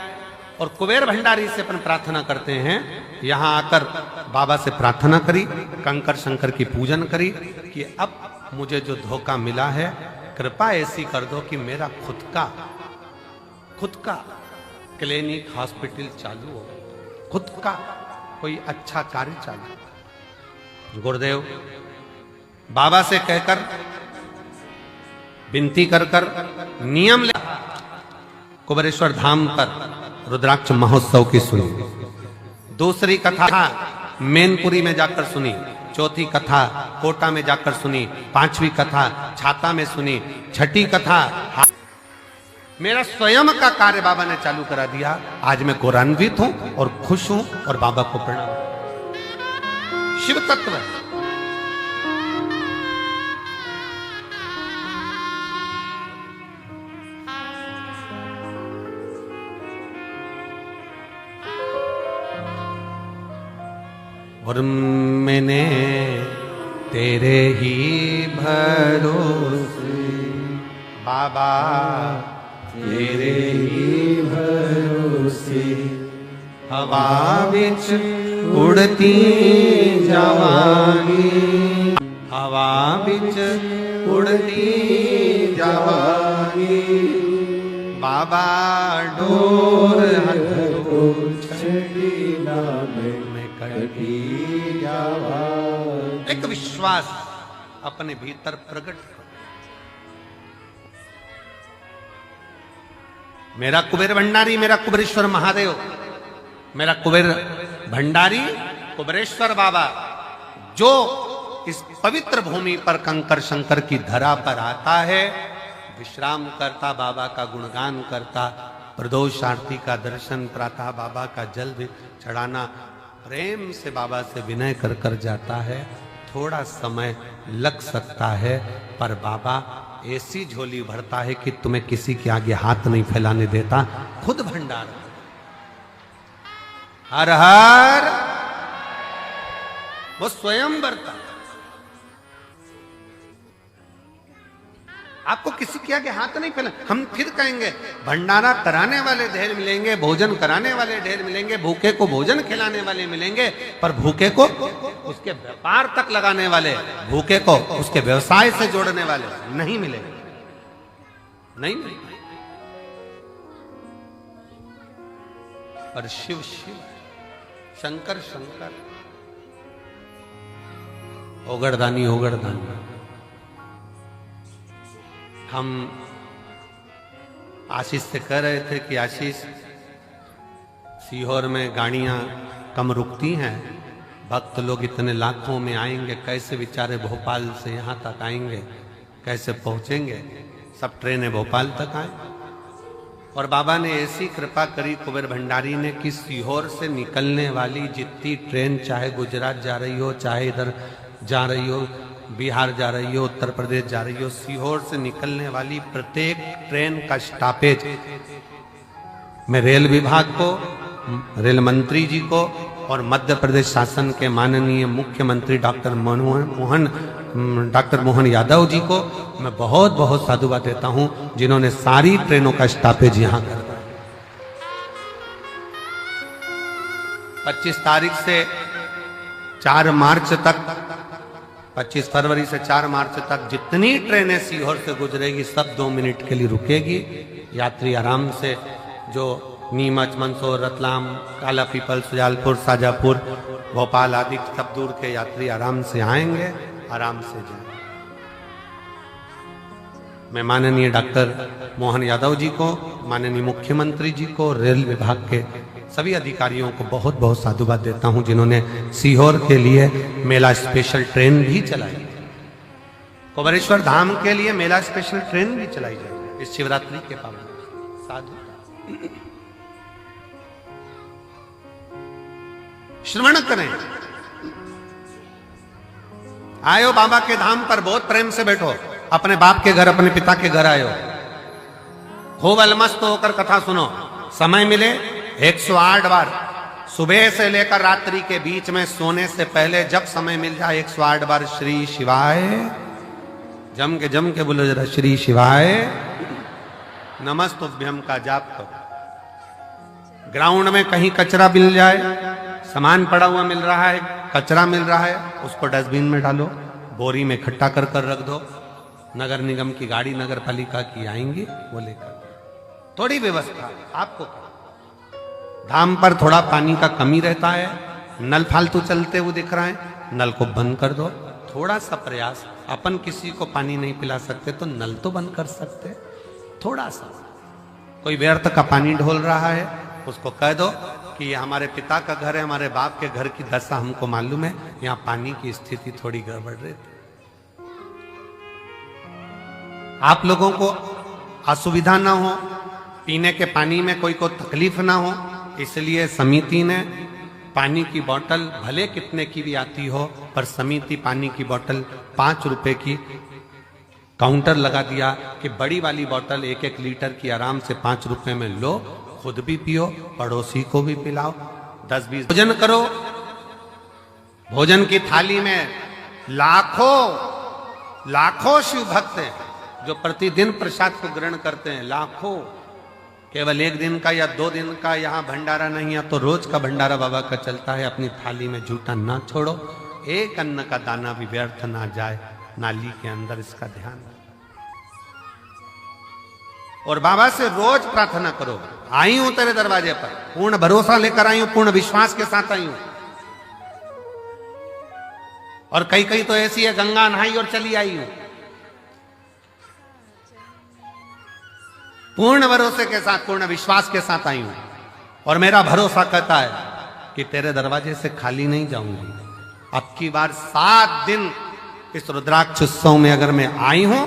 और कुबेर भंडारी से अपन प्रार्थना करते हैं। यहां आकर बाबा से प्रार्थना करी, कंकर शंकर की पूजन करी कि अब मुझे जो धोखा मिला है कृपा ऐसी कर दो कि मेरा खुद का क्लिनिक हॉस्पिटल चालू हो, खुद का कोई अच्छा कार्य चालू। गुरुदेव बाबा से कहकर विनती कर नियम ले कुबेरेश्वर धाम पर रुद्राक्ष महोत्सव की सुनी। दूसरी कथा मैनपुरी में जाकर सुनी, चौथी कथा कोटा में जाकर सुनी, पांचवी कथा छाता में सुनी, छठी कथा मेरा स्वयं का कार्य बाबा ने चालू करा दिया। आज मैं गौरवान्वित हूं और खुश हूं और बाबा को प्रणाम। शिव तत्व और मैंने तेरे ही भरोसे बाबा, तेरे ही भरोसे हवा बिच उड़ती जावांगी, हवा बिच उड़ती जावागी बाबा डोर को छड़ी में कटी जावागी। एक विश्वास अपने भीतर प्रकट करो। मेरा कुबेर भंडारी, मेरा कुबेरेश्वर महादेव, मेरा कुबेर भंडारी कुबेरेश्वर बाबा जो इस पवित्र भूमि पर कंकर शंकर की धरा पर आता है, विश्राम करता, बाबा का गुणगान करता, प्रदोष आरती का दर्शन, प्रातः बाबा का जल भी चढ़ाना, प्रेम से बाबा से विनय कर कर जाता है। थोड़ा समय लग सकता है पर बाबा ऐसी झोली भरता है कि तुम्हें किसी के आगे हाथ नहीं फैलाने देता, खुद भंडार। हर हर वो स्वयं भरता। आपको किसी के आगे हाथ नहीं फैला। हम फिर कहेंगे भंडारा कराने वाले ढेर मिलेंगे, भोजन कराने वाले ढेर मिलेंगे, भूखे को भोजन खिलाने वाले मिलेंगे, पर भूखे को उसके व्यापार तक लगाने वाले, भूखे को उसके व्यवसाय से जोड़ने वाले नहीं मिलेंगे। नहीं मिलेंगे। पर शिव शिव, शंकर शंकर, ओगड़दानी ओगड़दानी। हम आशीष से कह रहे थे कि आशीष, सीहोर में गाड़ियां कम रुकती हैं, भक्त लोग इतने लाखों में आएंगे, कैसे बेचारे भोपाल से यहां तक आएंगे, कैसे पहुंचेंगे? सब ट्रेनें भोपाल तक आए। और बाबा ने ऐसी कृपा करी कुबेर भंडारी ने कि सीहोर से निकलने वाली जितनी ट्रेन, चाहे गुजरात जा रही हो, चाहे इधर जा रही हो, बिहार जा रही हो, उत्तर प्रदेश जा रही हो, सीहोर से निकलने वाली प्रत्येक ट्रेन का स्टॉपेज मैं रेल विभाग को, रेल मंत्री जी को और मध्य प्रदेश शासन के माननीय मुख्यमंत्री डॉक्टर मोहन यादव जी को मैं बहुत बहुत साधुवाद देता हूं, जिन्होंने सारी ट्रेनों का स्टॉपेज यहां कर दिया। 25 तारीख से 4 मार्च तक, 25 फरवरी से 4 मार्च तक जितनी ट्रेनें सीहोर से गुजरेगी सब 2 मिनट के लिए रुकेगी। यात्री आराम से, जो नीमच, मंदसौर, रतलाम, काला पीपल, सुजालपुर, शाजापुर, भोपाल आदि सब दूर के यात्री आराम से आएंगे, आराम से जाएंगे। मैं माननीय डॉक्टर मोहन यादव जी को, माननीय मुख्यमंत्री जी को, रेल विभाग के सभी अधिकारियों को बहुत बहुत साधुवाद देता हूं, जिन्होंने सीहोर के लिए मेला स्पेशल ट्रेन भी चलाई। कुबेरेश्वर धाम के लिए मेला स्पेशल ट्रेन भी चलाई जाएगी इस शिवरात्रि के पावन। साधु श्रवण करें। आयो बाबा के धाम पर बहुत प्रेम से बैठो, अपने बाप के घर, अपने पिता के घर आयो, खूब अलमस्त होकर कथा सुनो। समय मिले 108 बार, सुबह से लेकर रात्रि के बीच में सोने से पहले जब समय मिल जाए 108 बार श्री शिवाय, जम के बोलो जरा, श्री शिवाय नमस्तुभ्यम का जाप करो। ग्राउंड में कहीं कचरा मिल जाए, सामान पड़ा हुआ मिल रहा है, कचरा मिल रहा है, उसको डस्टबिन में डालो, बोरी में इकट्ठा कर कर रख दो। नगर निगम की गाड़ी, नगर पालिका की आएंगी, वो लेकर। थोड़ी व्यवस्था आपको, धाम पर थोड़ा पानी का कमी रहता है, नल फालतू चलते हुए दिख रहा है, नल को बंद कर दो। थोड़ा सा प्रयास, अपन किसी को पानी नहीं पिला सकते तो नल तो बंद कर सकते, थोड़ा सा। कोई व्यर्थ का पानी ढोल रहा है, उसको कह दो कि ये हमारे पिता का घर है, हमारे बाप के घर की दशा हमको मालूम है, यहाँ पानी की स्थिति थोड़ी गड़बड़ रहती। आप लोगों को असुविधा ना हो, पीने के पानी में कोई को तकलीफ ना हो, इसलिए समिति ने पानी की बोतल भले कितने की भी आती हो, पर समिति पानी की बोतल 5 रुपए की काउंटर लगा दिया कि बड़ी वाली बोतल 1-1 लीटर की आराम से 5 रुपए में लो, खुद भी पियो, पड़ोसी को भी पिलाओ। 10-20 भोजन करो। भोजन की थाली में लाखों शिव भक्त हैं जो प्रतिदिन प्रसाद को ग्रहण करते हैं, लाखों। केवल 1 दिन का या 2 दिन का यहाँ भंडारा नहीं है, तो रोज का भंडारा बाबा का चलता है। अपनी थाली में झूठा ना छोड़ो, एक अन्न का दाना भी व्यर्थ ना जाए। नाली के अंदर इसका ध्यान रखो। और बाबा से रोज प्रार्थना करो, आई हूं तेरे दरवाजे पर, पूर्ण भरोसा लेकर आई हूं, पूर्ण विश्वास के साथ आई हूं। और कई कई तो ऐसी है गंगा नहाई और चली आई हूं। पूर्ण भरोसे के साथ, पूर्ण विश्वास के साथ आई हूं। और मेरा भरोसा कहता है कि तेरे दरवाजे से खाली नहीं जाऊंगी। अब की बार 7 दिन इस रुद्राक्ष उत्सव में अगर मैं आई हूं,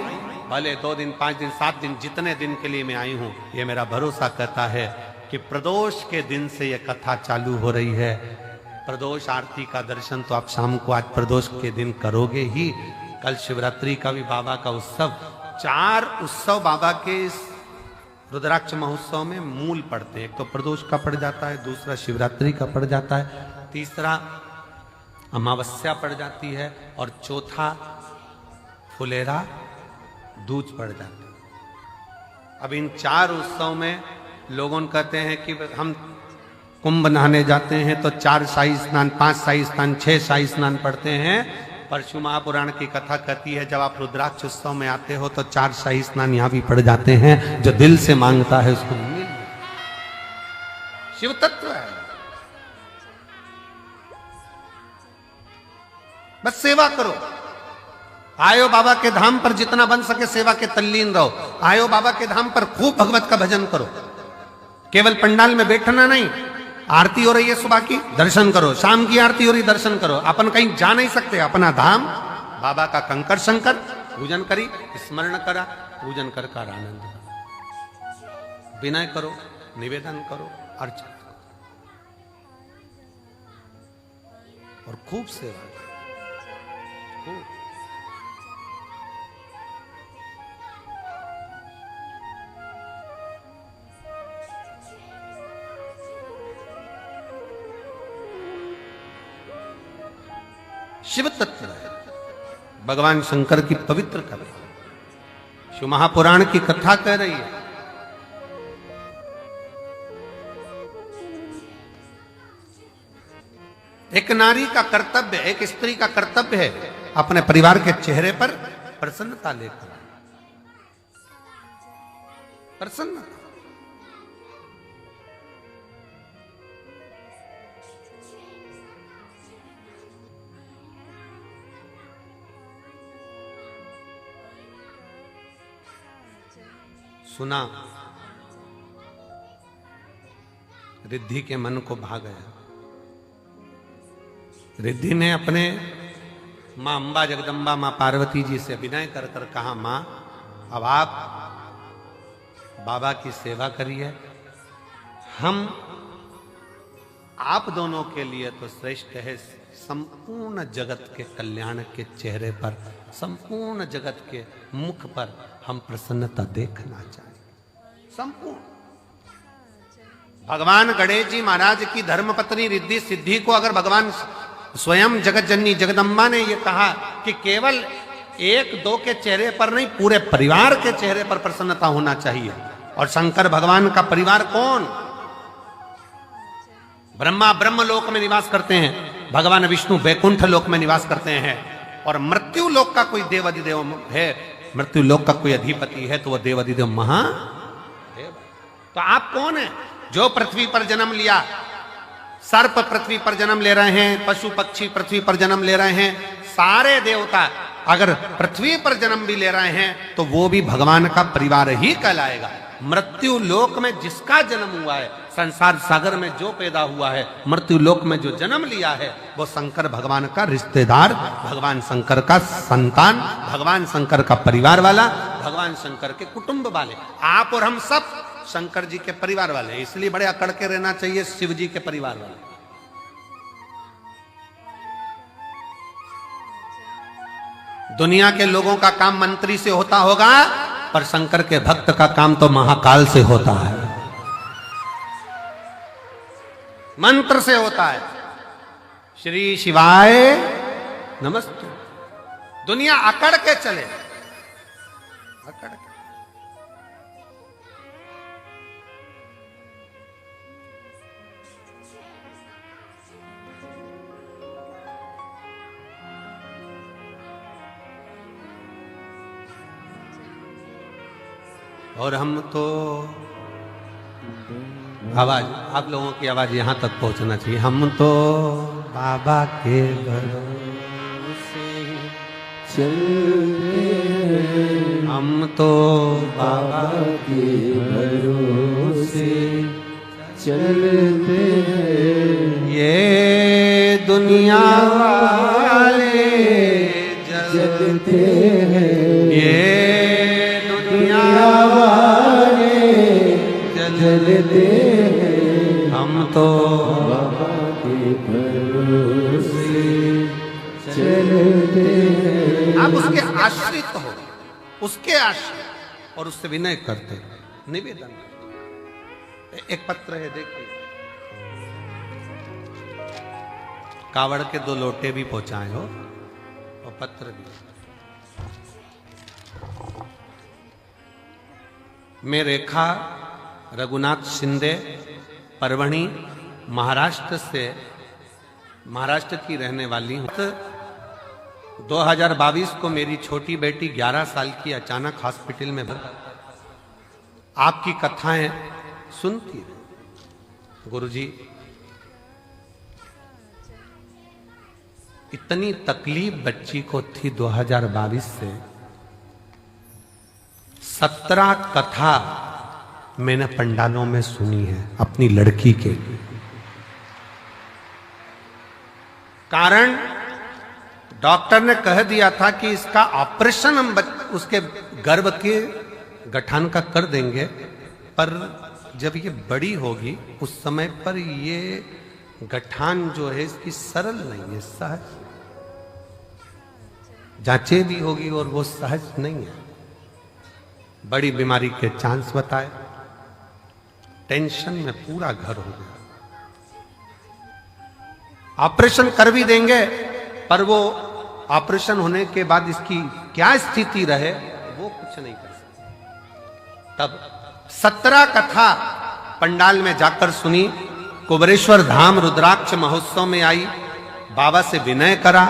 भले 2 दिन, 5 दिन, 7 दिन, जितने दिन के लिए मैं आई हूं, ये मेरा भरोसा कहता है कि प्रदोष के दिन से ये कथा चालू हो रही है। प्रदोष आरती का दर्शन तो आप शाम को आज प्रदोष के दिन करोगे ही। कल शिवरात्रि का भी बाबा का उत्सव, 4 उत्सव बाबा के इस रुद्राक्ष महोत्सव में मूल पड़ते हैं। एक तो प्रदोष का पड़ जाता है, दूसरा शिवरात्रि का पड़ जाता है, तीसरा अमावस्या पड़ जाती है, और चौथा फुलेरा दूज पड़ जाता है। अब इन 4 उत्सव में लोगों कहते हैं कि हम कुंभ नहाने जाते हैं तो 4 शाही स्नान, 5 शाही स्नान, 6 शाही स्नान पढ़ते हैं। परशु महापुराण की कथा कहती है जब आप रुद्राक्ष उत्सव में आते हो तो 4 शाही स्नान यहां भी पड़ जाते हैं। जो दिल से मांगता है उसको मिल, शिव तत्व है। बस सेवा करो, आयो बाबा के धाम पर जितना बन सके सेवा के तल्लीन रहो। आयो बाबा के धाम पर खूब भगवत का भजन करो। केवल पंडाल में बैठना नहीं, आरती हो रही है सुबह की, दर्शन करो। शाम की आरती हो रही, दर्शन करो। अपन कहीं जा नहीं सकते, अपना धाम बाबा का कंकर शंकर पूजन करी, स्मरण करा, पूजन कर आनंद करो, विनय करो, निवेदन करो, अर्चना करो और खूब सेवा करो, खूब। शिव तत्व है, भगवान शंकर की पवित्र कथा शिव महापुराण की कथा कह रही है। एक नारी का कर्तव्य, एक स्त्री का कर्तव्य है अपने परिवार के चेहरे पर प्रसन्नता लेकर, प्रसन्नता। सुना, रिद्धि के मन को भा गया। रिद्धि ने अपने मां अंबा जगदम्बा मां पार्वती जी से विनय कर कर कहा, मां अब आप बाबा की सेवा करिए, हम आप दोनों के लिए तो श्रेष्ठ है। संपूर्ण जगत के कल्याण के चेहरे पर, संपूर्ण जगत के मुख पर हम प्रसन्नता देखना चाहिए। संपूर्ण भगवान गणेश जी महाराज की धर्मपत्नी रिद्धि सिद्धि को अगर भगवान स्वयं जगत जननी जगदम्बा ने यह कहा कि केवल 1-2 के चेहरे पर नहीं, पूरे परिवार के चेहरे पर प्रसन्नता होना चाहिए। और शंकर भगवान का परिवार कौन? ब्रह्मा ब्रह्म लोक में निवास करते हैं, भगवान विष्णु वैकुंठ लोक में निवास करते हैं, और मृत्यु लोक का कोई देव अधिदेव है, मृत्यु लोक का कोई अधिपति है तो वह देव अधिदेव महादेव। तो आप कौन है जो पृथ्वी पर जन्म लिया? सर्प पृथ्वी पर जन्म ले रहे हैं, पशु पक्षी पृथ्वी पर जन्म ले रहे हैं, सारे देवता अगर पृथ्वी पर जन्म भी ले रहे हैं तो वो भी भगवान का परिवार ही कहलाएगा। मृत्यु लोक में जिसका जन्म हुआ है, संसार सागर में जो पैदा हुआ है, मृत्यु लोक में जो जन्म लिया है, वो शंकर भगवान का रिश्तेदार, भगवान शंकर का संतान, भगवान शंकर का परिवार वाला, भगवान शंकर के कुटुंब वाले। आप और हम सब शंकर जी के परिवार वाले हैं, इसलिए बड़े अकड़ के रहना चाहिए शिव जी के परिवार वाले। दुनिया के लोगों का काम मंत्री से होता होगा, पर शंकर के भक्त का काम तो महाकाल से होता है, मंत्र से होता है। श्री शिवाय नमस्ते। दुनिया अकड़ के चले, अकड़ के। और हम तो आवाज, आप लोगों की आवाज यहां तक पहुंचना चाहिए। हम तो बाबा के भरोसे चलते हैं, हम तो बाबा के भरोसे चलते हैं। ये दुनिया वाले जलते हैं, ये दुनिया वाले जलते हैं। हम तो बाबा के भरोसे चलते हैं। आप उसके आश्रित हो, उसके आश्रित, और उससे विनय करते, निवेदन। एक पत्र है, देखिए, कावड़ के 2 लोटे भी पहुंचाए हो और पत्र भी। मैं रेखा रघुनाथ शिंदे, परभणी, महाराष्ट्र की रहने वाली हूं। 2022 को मेरी छोटी बेटी 11 साल की अचानक हॉस्पिटल में आपकी कथाएं सुनती है। गुरुजी, इतनी तकलीफ बच्ची को थी 2022 से। 17 कथा मैंने पंडालों में सुनी है अपनी लड़की के। कारण डॉक्टर ने कह दिया था कि इसका ऑपरेशन हम उसके गर्भ के गठान का कर देंगे, पर जब ये बड़ी होगी उस समय पर ये गठान जो है इसकी सरल नहीं है, सहज जांचे भी होगी और वो सहज नहीं है। बड़ी बीमारी के चांस बताए, टेंशन में पूरा घर हो गया। ऑपरेशन कर भी देंगे, पर वो ऑपरेशन होने के बाद इसकी क्या स्थिति रहे वो कुछ नहीं कर सकते। तब 17 कथा पंडाल में जाकर सुनी। कुबरेश्वर धाम रुद्राक्ष महोत्सव में आई, बाबा से विनय करा,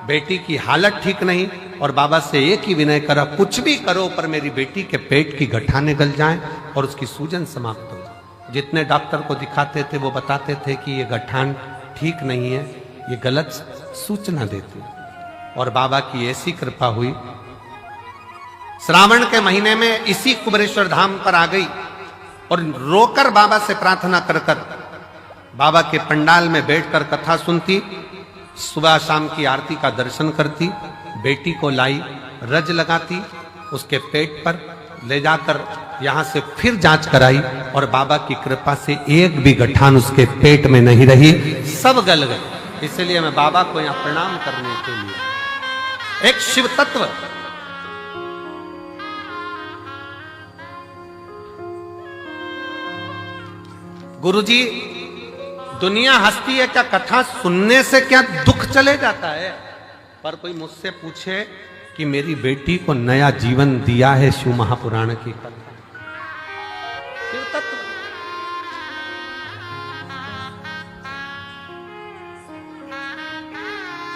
बेटी की हालत ठीक नहीं, और बाबा से एक ही विनय करा, कुछ भी करो पर मेरी बेटी के पेट की गठाने गल जाएं और उसकी सूजन समाप्त हो। जितने डॉक्टर को दिखाते थे वो बताते थे कि ये गठान ठीक नहीं है, ये गलत सूचना देती। और बाबा की ऐसी कृपा हुई, श्रावण के महीने में इसी कुबरेश्वर धाम पर आ गई और रोकर बाबा से प्रार्थना कर कर बाबा के पंडाल में बैठकर कथा सुनती, सुबह शाम की आरती का दर्शन करती, बेटी को लाई, रज लगाती, उसके पेट पर ले जाकर यहां से फिर जांच कराई और बाबा की कृपा से एक भी गठान उसके पेट में नहीं रही, सब गल गए। इसलिए मैं बाबा को यहां प्रणाम करने के लिए, एक शिव तत्व, गुरुजी दुनिया हंसती है क्या कथा सुनने से, क्या दुख चले जाता है, पर कोई मुझसे पूछे कि मेरी बेटी को नया जीवन दिया है शिव महापुराण की कथा। शिव तत्व,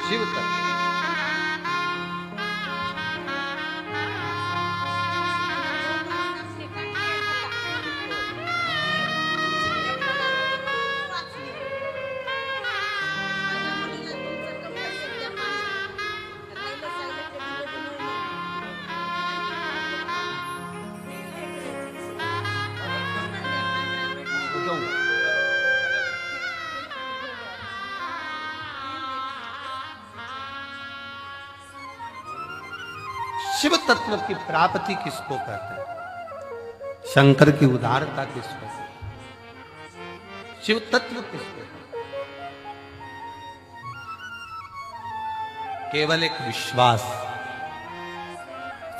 शिव तत्व। शिव तत्व की प्राप्ति किसको कहते हैं? शंकर की उदारता किसको कहते हैं? शिव तत्व किसको कहते हैं? केवल एक विश्वास।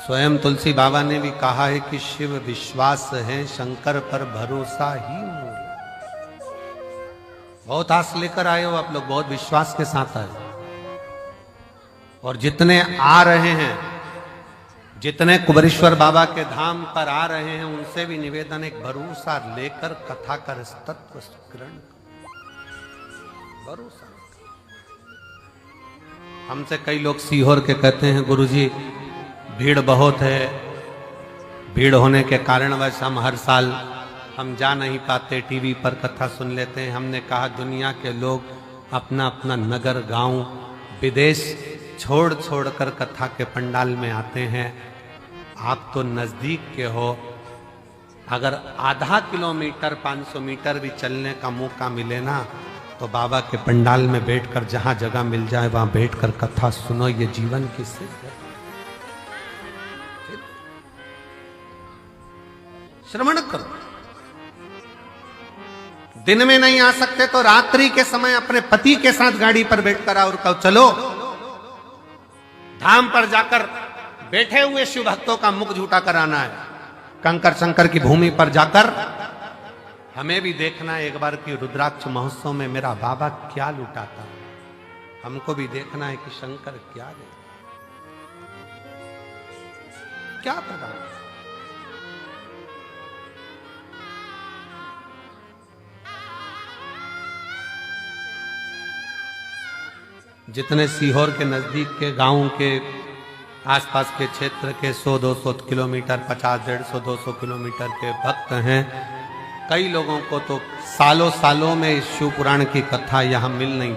स्वयं तुलसी बाबा ने भी कहा है कि शिव विश्वास है, शंकर पर भरोसा ही मूल। बहुत आस लेकर आए हो आप लोग, बहुत विश्वास के साथ आए, और जितने आ रहे हैं, जितने कुबरेश्वर बाबा के धाम पर आ रहे हैं, उनसे भी निवेदन, एक भरोसा लेकर कथा कर तत्व ग्रहण, भरोसा। हमसे कई लोग सीहोर के कहते हैं गुरुजी भीड़ बहुत है, भीड़ होने के कारणवश हम हर साल हम जा नहीं पाते, टीवी पर कथा सुन लेते हैं। हमने कहा दुनिया के लोग अपना अपना नगर, गांव, विदेश छोड़ छोड़ कर कथा के पंडाल में आते हैं। आप तो नजदीक के हो, अगर आधा किलोमीटर 500 मीटर भी चलने का मौका मिले ना, तो बाबा के पंडाल में बैठकर जहां जगह मिल जाए वहां बैठकर कथा सुनो। ये जीवन की सिद्ध है। श्रवण करो। दिन में नहीं आ सकते तो रात्रि के समय अपने पति के साथ गाड़ी पर बैठकर आओ और कहो चलो धाम पर जाकर बैठे हुए शिव भक्तों का मुख झूठा कराना है। कंकर शंकर की भूमि पर जाकर हमें भी देखना है एक बार कि रुद्राक्ष महोत्सव में मेरा बाबा क्या लुटाता। हमको भी देखना है कि शंकर क्या दे, क्या प्रदान। जितने सीहोर के नजदीक के गांव के आसपास के क्षेत्र के 100-200 किलोमीटर, 50-150-200 किलोमीटर के भक्त हैं, कई लोगों को तो सालों सालों में इस शिव पुराण की कथा यहां मिल नहीं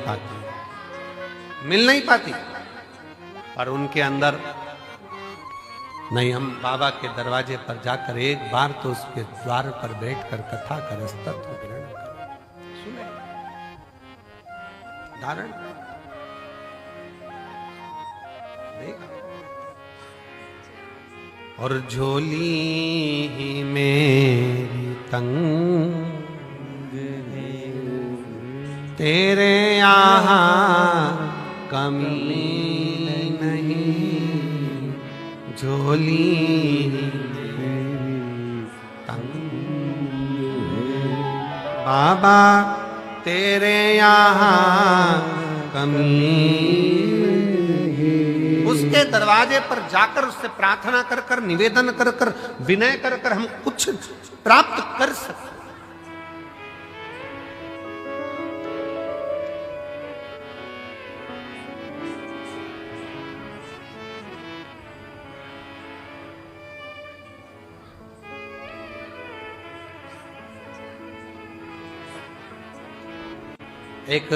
पाती। पर उनके अंदर नहीं, हम बाबा के दरवाजे पर जाकर एक बार तो उसके द्वार पर बैठकर कथा का रसतत्व ग्रहण करें, सुने, धारण देख। और झोली मेरी तंग तेरे यहाँ कमी नहीं, झोली तंग बाबा तेरे यहाँ कमी। उसके दरवाजे पर जाकर उससे प्रार्थना कर कर, निवेदन कर कर, विनय कर कर हम कुछ प्राप्त कर सकते। एक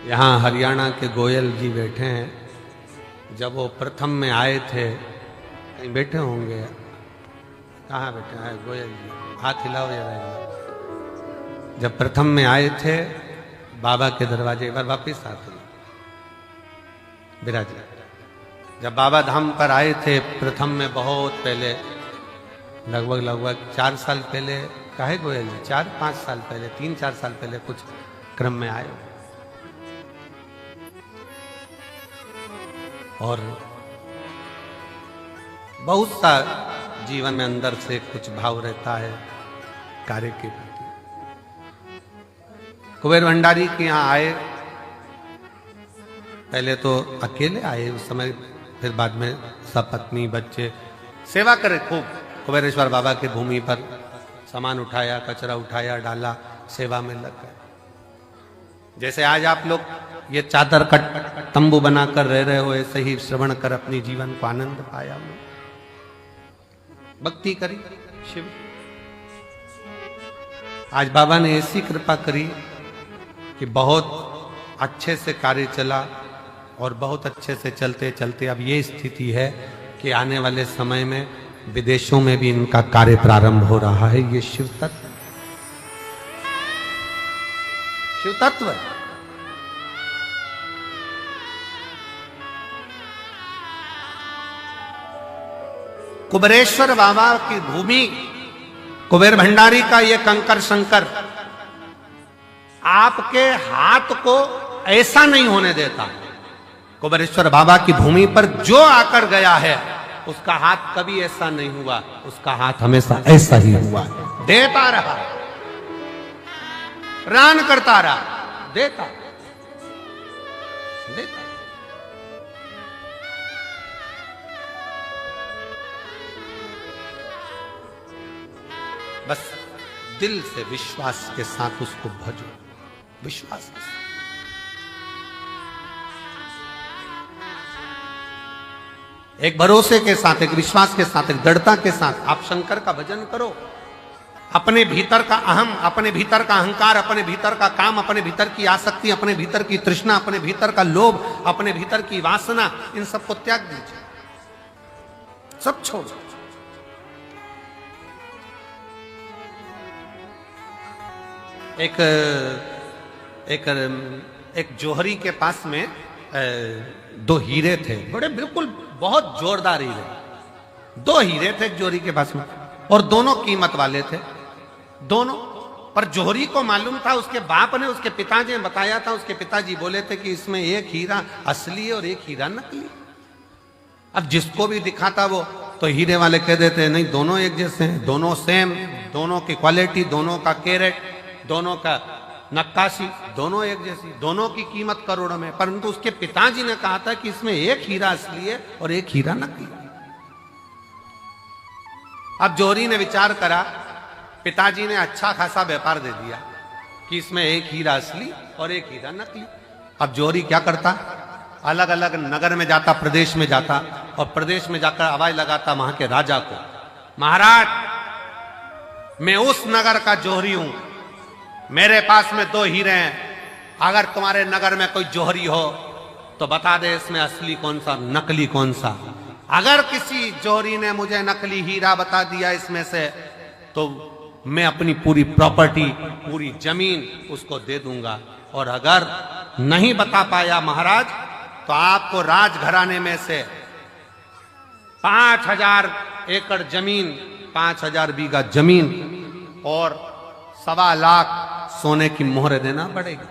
यहाँ हरियाणा के गोयल जी बैठे हैं। जब वो प्रथम में आए थे, कहीं बैठे होंगे, कहाँ बैठे हैं गोयल जी, हाथ हिलाओ जरा। जब प्रथम में आए थे बाबा के दरवाजे, एक बार वापिस आते विराज। जब बाबा धाम पर आए थे प्रथम में, बहुत पहले, लगभग 4 साल पहले, काहे गोयल जी 4-5 साल पहले, 3-4 साल पहले कुछ क्रम में आए। और बहुत सा जीवन में अंदर से कुछ भाव रहता है कार्य के प्रति। कुबेर भंडारी के यहाँ आए, पहले तो अकेले आए उस समय, फिर बाद में सपत्नी बच्चे सेवा करे खूब। कुबेरेश्वर बाबा की भूमि पर सामान उठाया, कचरा उठाया, डाला, सेवा में लग गए। जैसे आज आप लोग ये चादर का तंबू बनाकर रह रहे हो, ऐसे ही श्रवण कर अपनी जीवन को आनंद पाया, भक्ति करी शिव। आज बाबा ने ऐसी कृपा करी कि बहुत अच्छे से कार्य चला, और बहुत अच्छे से चलते चलते अब ये स्थिति है कि आने वाले समय में विदेशों में भी इनका कार्य प्रारंभ हो रहा है। ये शिव तत्व, शिव तत्व। कुबेरेश्वर बाबा की भूमि, कुबेर भंडारी का ये कंकर शंकर आपके हाथ को ऐसा नहीं होने देता। कुबेरेश्वर बाबा की भूमि पर जो आकर गया है उसका हाथ कभी ऐसा नहीं हुआ, उसका हाथ हमेशा ऐसा ही हुआ, देता रहा, प्राण करता रहा, देता देता। बस दिल से विश्वास के साथ उसको भजो, विश्वास के साथ। एक भरोसे के साथ, एक विश्वास के साथ, एक दृढ़ता के साथ आप शंकर का भजन करो। अपने भीतर का अहम, अपने भीतर का अहंकार, अपने भीतर का काम, अपने भीतर की आसक्ति, अपने भीतर की तृष्णा, अपने भीतर का लोभ, अपने भीतर की वासना, इन सबको त्याग दीजिए, सब छोड़। एक जौहरी के पास में दो हीरे थे, बड़े बिल्कुल बहुत जोरदार हीरे। दो हीरे थे एक जौहरी के पास में, और दोनों कीमत वाले थे दोनों। पर जौहरी को मालूम था, उसके बाप ने, उसके पिताजी ने बताया था, उसके पिताजी बोले थे कि इसमें एक हीरा असली है और एक हीरा नकली। अब जिसको भी दिखाता वो तो हीरे वाले कह देते हैं नहीं दोनों एक जैसे हैं, दोनों सेम, दोनों की क्वालिटी, दोनों का कैरेट, दोनों का नक्काशी, दोनों एक जैसी, दोनों की कीमत करोड़ों में। परंतु उसके पिताजी ने कहा था कि इसमें एक हीरा असली है और एक हीरा नकली। अब जौहरी ने विचार करा, पिताजी ने अच्छा खासा व्यापार दे दिया कि इसमें एक हीरा असली और एक हीरा नकली। अब जौहरी क्या करता, अलग अलग नगर में जाता, प्रदेश में जाता, और प्रदेश में जाकर आवाज लगाता वहां के राजा को, महाराज मैं उस नगर का जौहरी हूं, मेरे पास में दो हीरे हैं, अगर तुम्हारे नगर में कोई जौहरी हो तो बता दे इसमें असली कौन सा नकली कौन सा। अगर किसी जौहरी ने मुझे नकली हीरा बता दिया इसमें से तो मैं अपनी पूरी प्रॉपर्टी, पूरी जमीन उसको दे दूंगा, और अगर नहीं बता पाया महाराज तो आपको राजघराने में से 5000 एकड़ जमीन, 5000 बीघा जमीन और 1.25 लाख सोने की मोहरें देना पड़ेगी।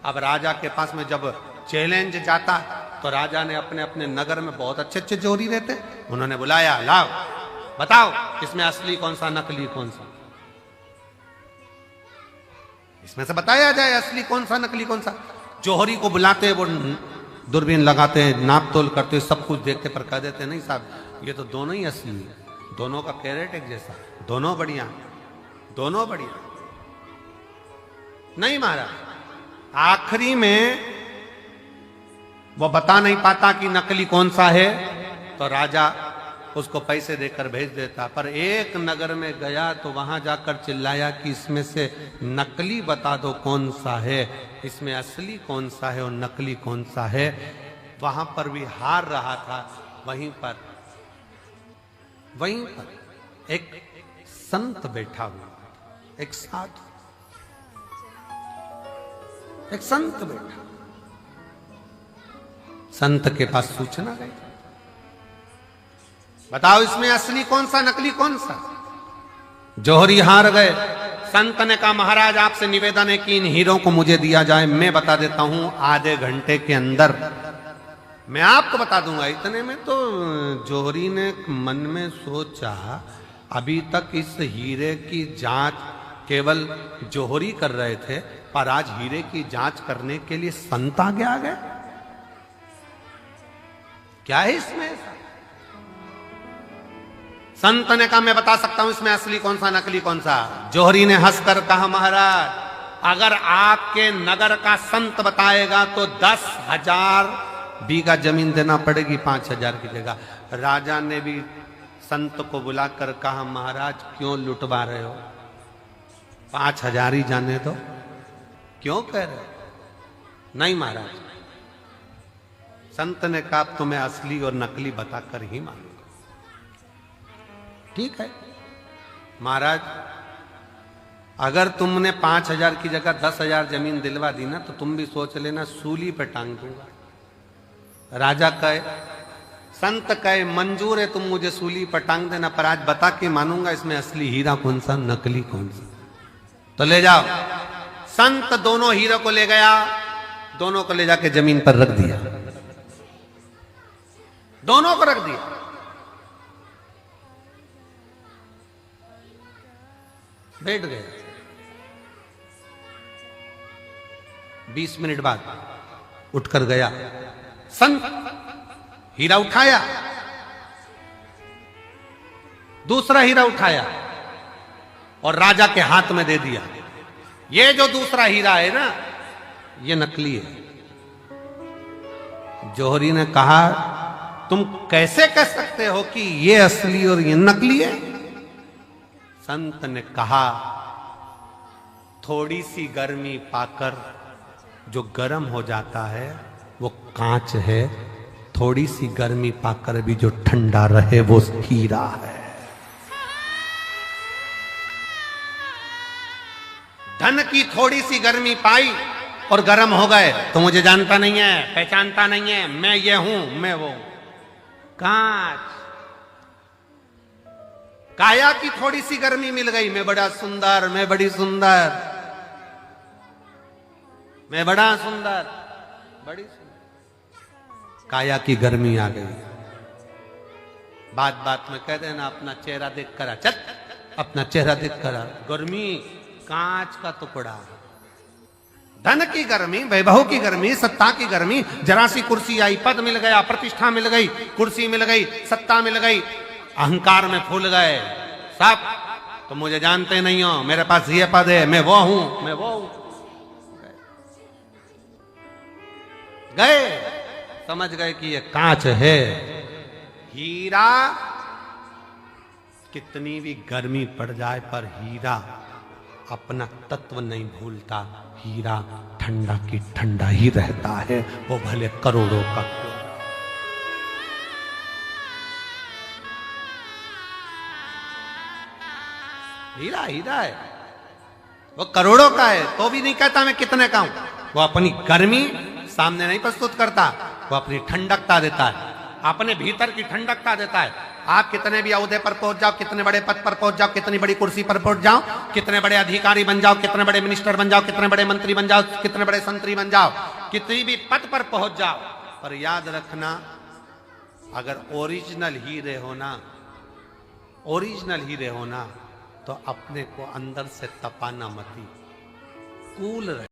अब राजा के पास में जब चैलेंज जाता तो राजा ने अपने अपने नगर में बहुत अच्छे अच्छे जौहरी रहते, उन्होंने बुलाया, लाओ बताओ इसमें असली कौन सा नकली कौन सा, इसमें से बताया जाए असली कौन सा नकली कौन सा। जौहरी को बुलाते, वो दूरबीन लगाते, नाप तोल करते, सब कुछ देखते, पर कह देते नहीं साहब ये तो दोनों ही असली है, दोनों का कैरेट एक जैसा, दोनों बढ़िया, दोनों बढ़िया। नहीं महाराज, आखिरी में वो बता नहीं पाता कि नकली कौन सा है, तो राजा उसको पैसे देकर भेज देता। पर एक नगर में गया तो वहां जाकर चिल्लाया कि इसमें से नकली बता दो कौन सा है, इसमें असली कौन सा है और नकली कौन सा है। वहां पर भी हार रहा था। वहीं पर एक संत बैठा हुआ, एक साधु, एक संत बैठा। संत के पास सूचना गई, बताओ इसमें असली कौन सा नकली कौन सा। जौहरी हार गए। संत ने कहा महाराज आपसे निवेदन है कि इन हीरों को मुझे दिया जाए, मैं बता देता हूं आधे घंटे के अंदर मैं आपको बता दूंगा। इतने में तो जौहरी ने मन में सोचा अभी तक इस हीरे की जांच केवल जौहरी कर रहे थे, पर आज हीरे की जांच करने के लिए संत आगे आ गए। क्या है इसमें? संत ने कहा मैं बता सकता हूं इसमें असली कौन सा नकली कौन सा। जौहरी ने हंसकर कहा महाराज अगर आपके नगर का संत बताएगा तो 10,000 बीघा जमीन देना पड़ेगी 5,000 की जगह। राजा ने भी संत को बुलाकर कहा महाराज क्यों लुटवा रहे हो, 5,000 ही जाने दो, क्यों कह रहे हो? नहीं महाराज। संत ने कहा तो मैं असली और नकली बताकर ही मानूंगा। ठीक है महाराज, अगर तुमने 5,000 की जगह 10,000 जमीन दिलवा दी ना तो तुम भी सोच लेना सूली पे टांग दूंगा। राजा कहे, संत कहे मंजूर है तुम मुझे सूली पर टांग देना, पर आज बता के मानूंगा इसमें असली हीरा कौन सा नकली कौन सा। तो ले जाओ। संत दोनों हीरो को ले गया, दोनों को ले जाके जमीन पर रख दिया, दोनों को रख दिया। बैठ गए। 20 मिनट बाद उठकर गया संत, हीरा उठाया, दूसरा हीरा उठाया और राजा के हाथ में दे दिया। ये जो दूसरा हीरा है ना ये नकली है। जौहरी ने कहा तुम कैसे कह सकते हो कि ये असली और ये नकली है? संत ने कहा, थोड़ी सी गर्मी पाकर जो गर्म हो जाता है वो कांच है, थोड़ी सी गर्मी पाकर भी जो ठंडा रहे वो हीरा है। धन की थोड़ी सी गर्मी पाई और गर्म हो गए तो मुझे जानता नहीं है, पहचानता नहीं है, मैं ये हूं, मैं वो। कांच, काया की थोड़ी सी गर्मी मिल गई, मैं बड़ा सुंदर, मैं बड़ी सुंदर, मैं बड़ा सुंदर, बड़ी सुंदर। काया की गर्मी आ गई, बात बात में कह देना अपना चेहरा देख कर आ, चल अपना चेहरा देख कर आ। गर्मी कांच का टुकड़ा। धन की गर्मी, वैभव की गर्मी, सत्ता की गर्मी, जरा सी कुर्सी आई, पद मिल गया, प्रतिष्ठा मिल गई, कुर्सी मिल गई, सत्ता मिल गई, अहंकार में फूल गए सब। तो मुझे जानते नहीं हो, मेरे पास ये पद है, मैं वो हूं, मैं वो हूं। गए, समझ गए कि ये कांच है। हीरा कितनी भी गर्मी पड़ जाए पर हीरा अपना तत्व नहीं भूलता। हीरा ठंडा की ठंडा ही रहता है, वो भले करोड़ों का क्यों। हीरा हीरा है, वो करोड़ों का है तो भी नहीं कहता मैं कितने का हूं। वो अपनी गर्मी सामने नहीं प्रस्तुत करता, वो अपनी ठंडकता देता है, अपने भीतर की ठंडकता देता है। आप कितने भी औहदे पर पहुंच जाओ, कितने बड़े पद पर पहुंच जाओ, कितनी बड़ी कुर्सी पर पहुंच जाओ, कितने बड़े अधिकारी बन जाओ, कितने बड़े मिनिस्टर बन जाओ, कितने बड़े मंत्री बन जाओ, कितने बड़े संतरी बन जाओ, कितनी भी पद पर पहुंच जाओ, पर याद रखना अगर ओरिजिनल हीरे होना, ओरिजिनल हीरे होना तो अपने को अंदर से तपाना मती, कूल रहे।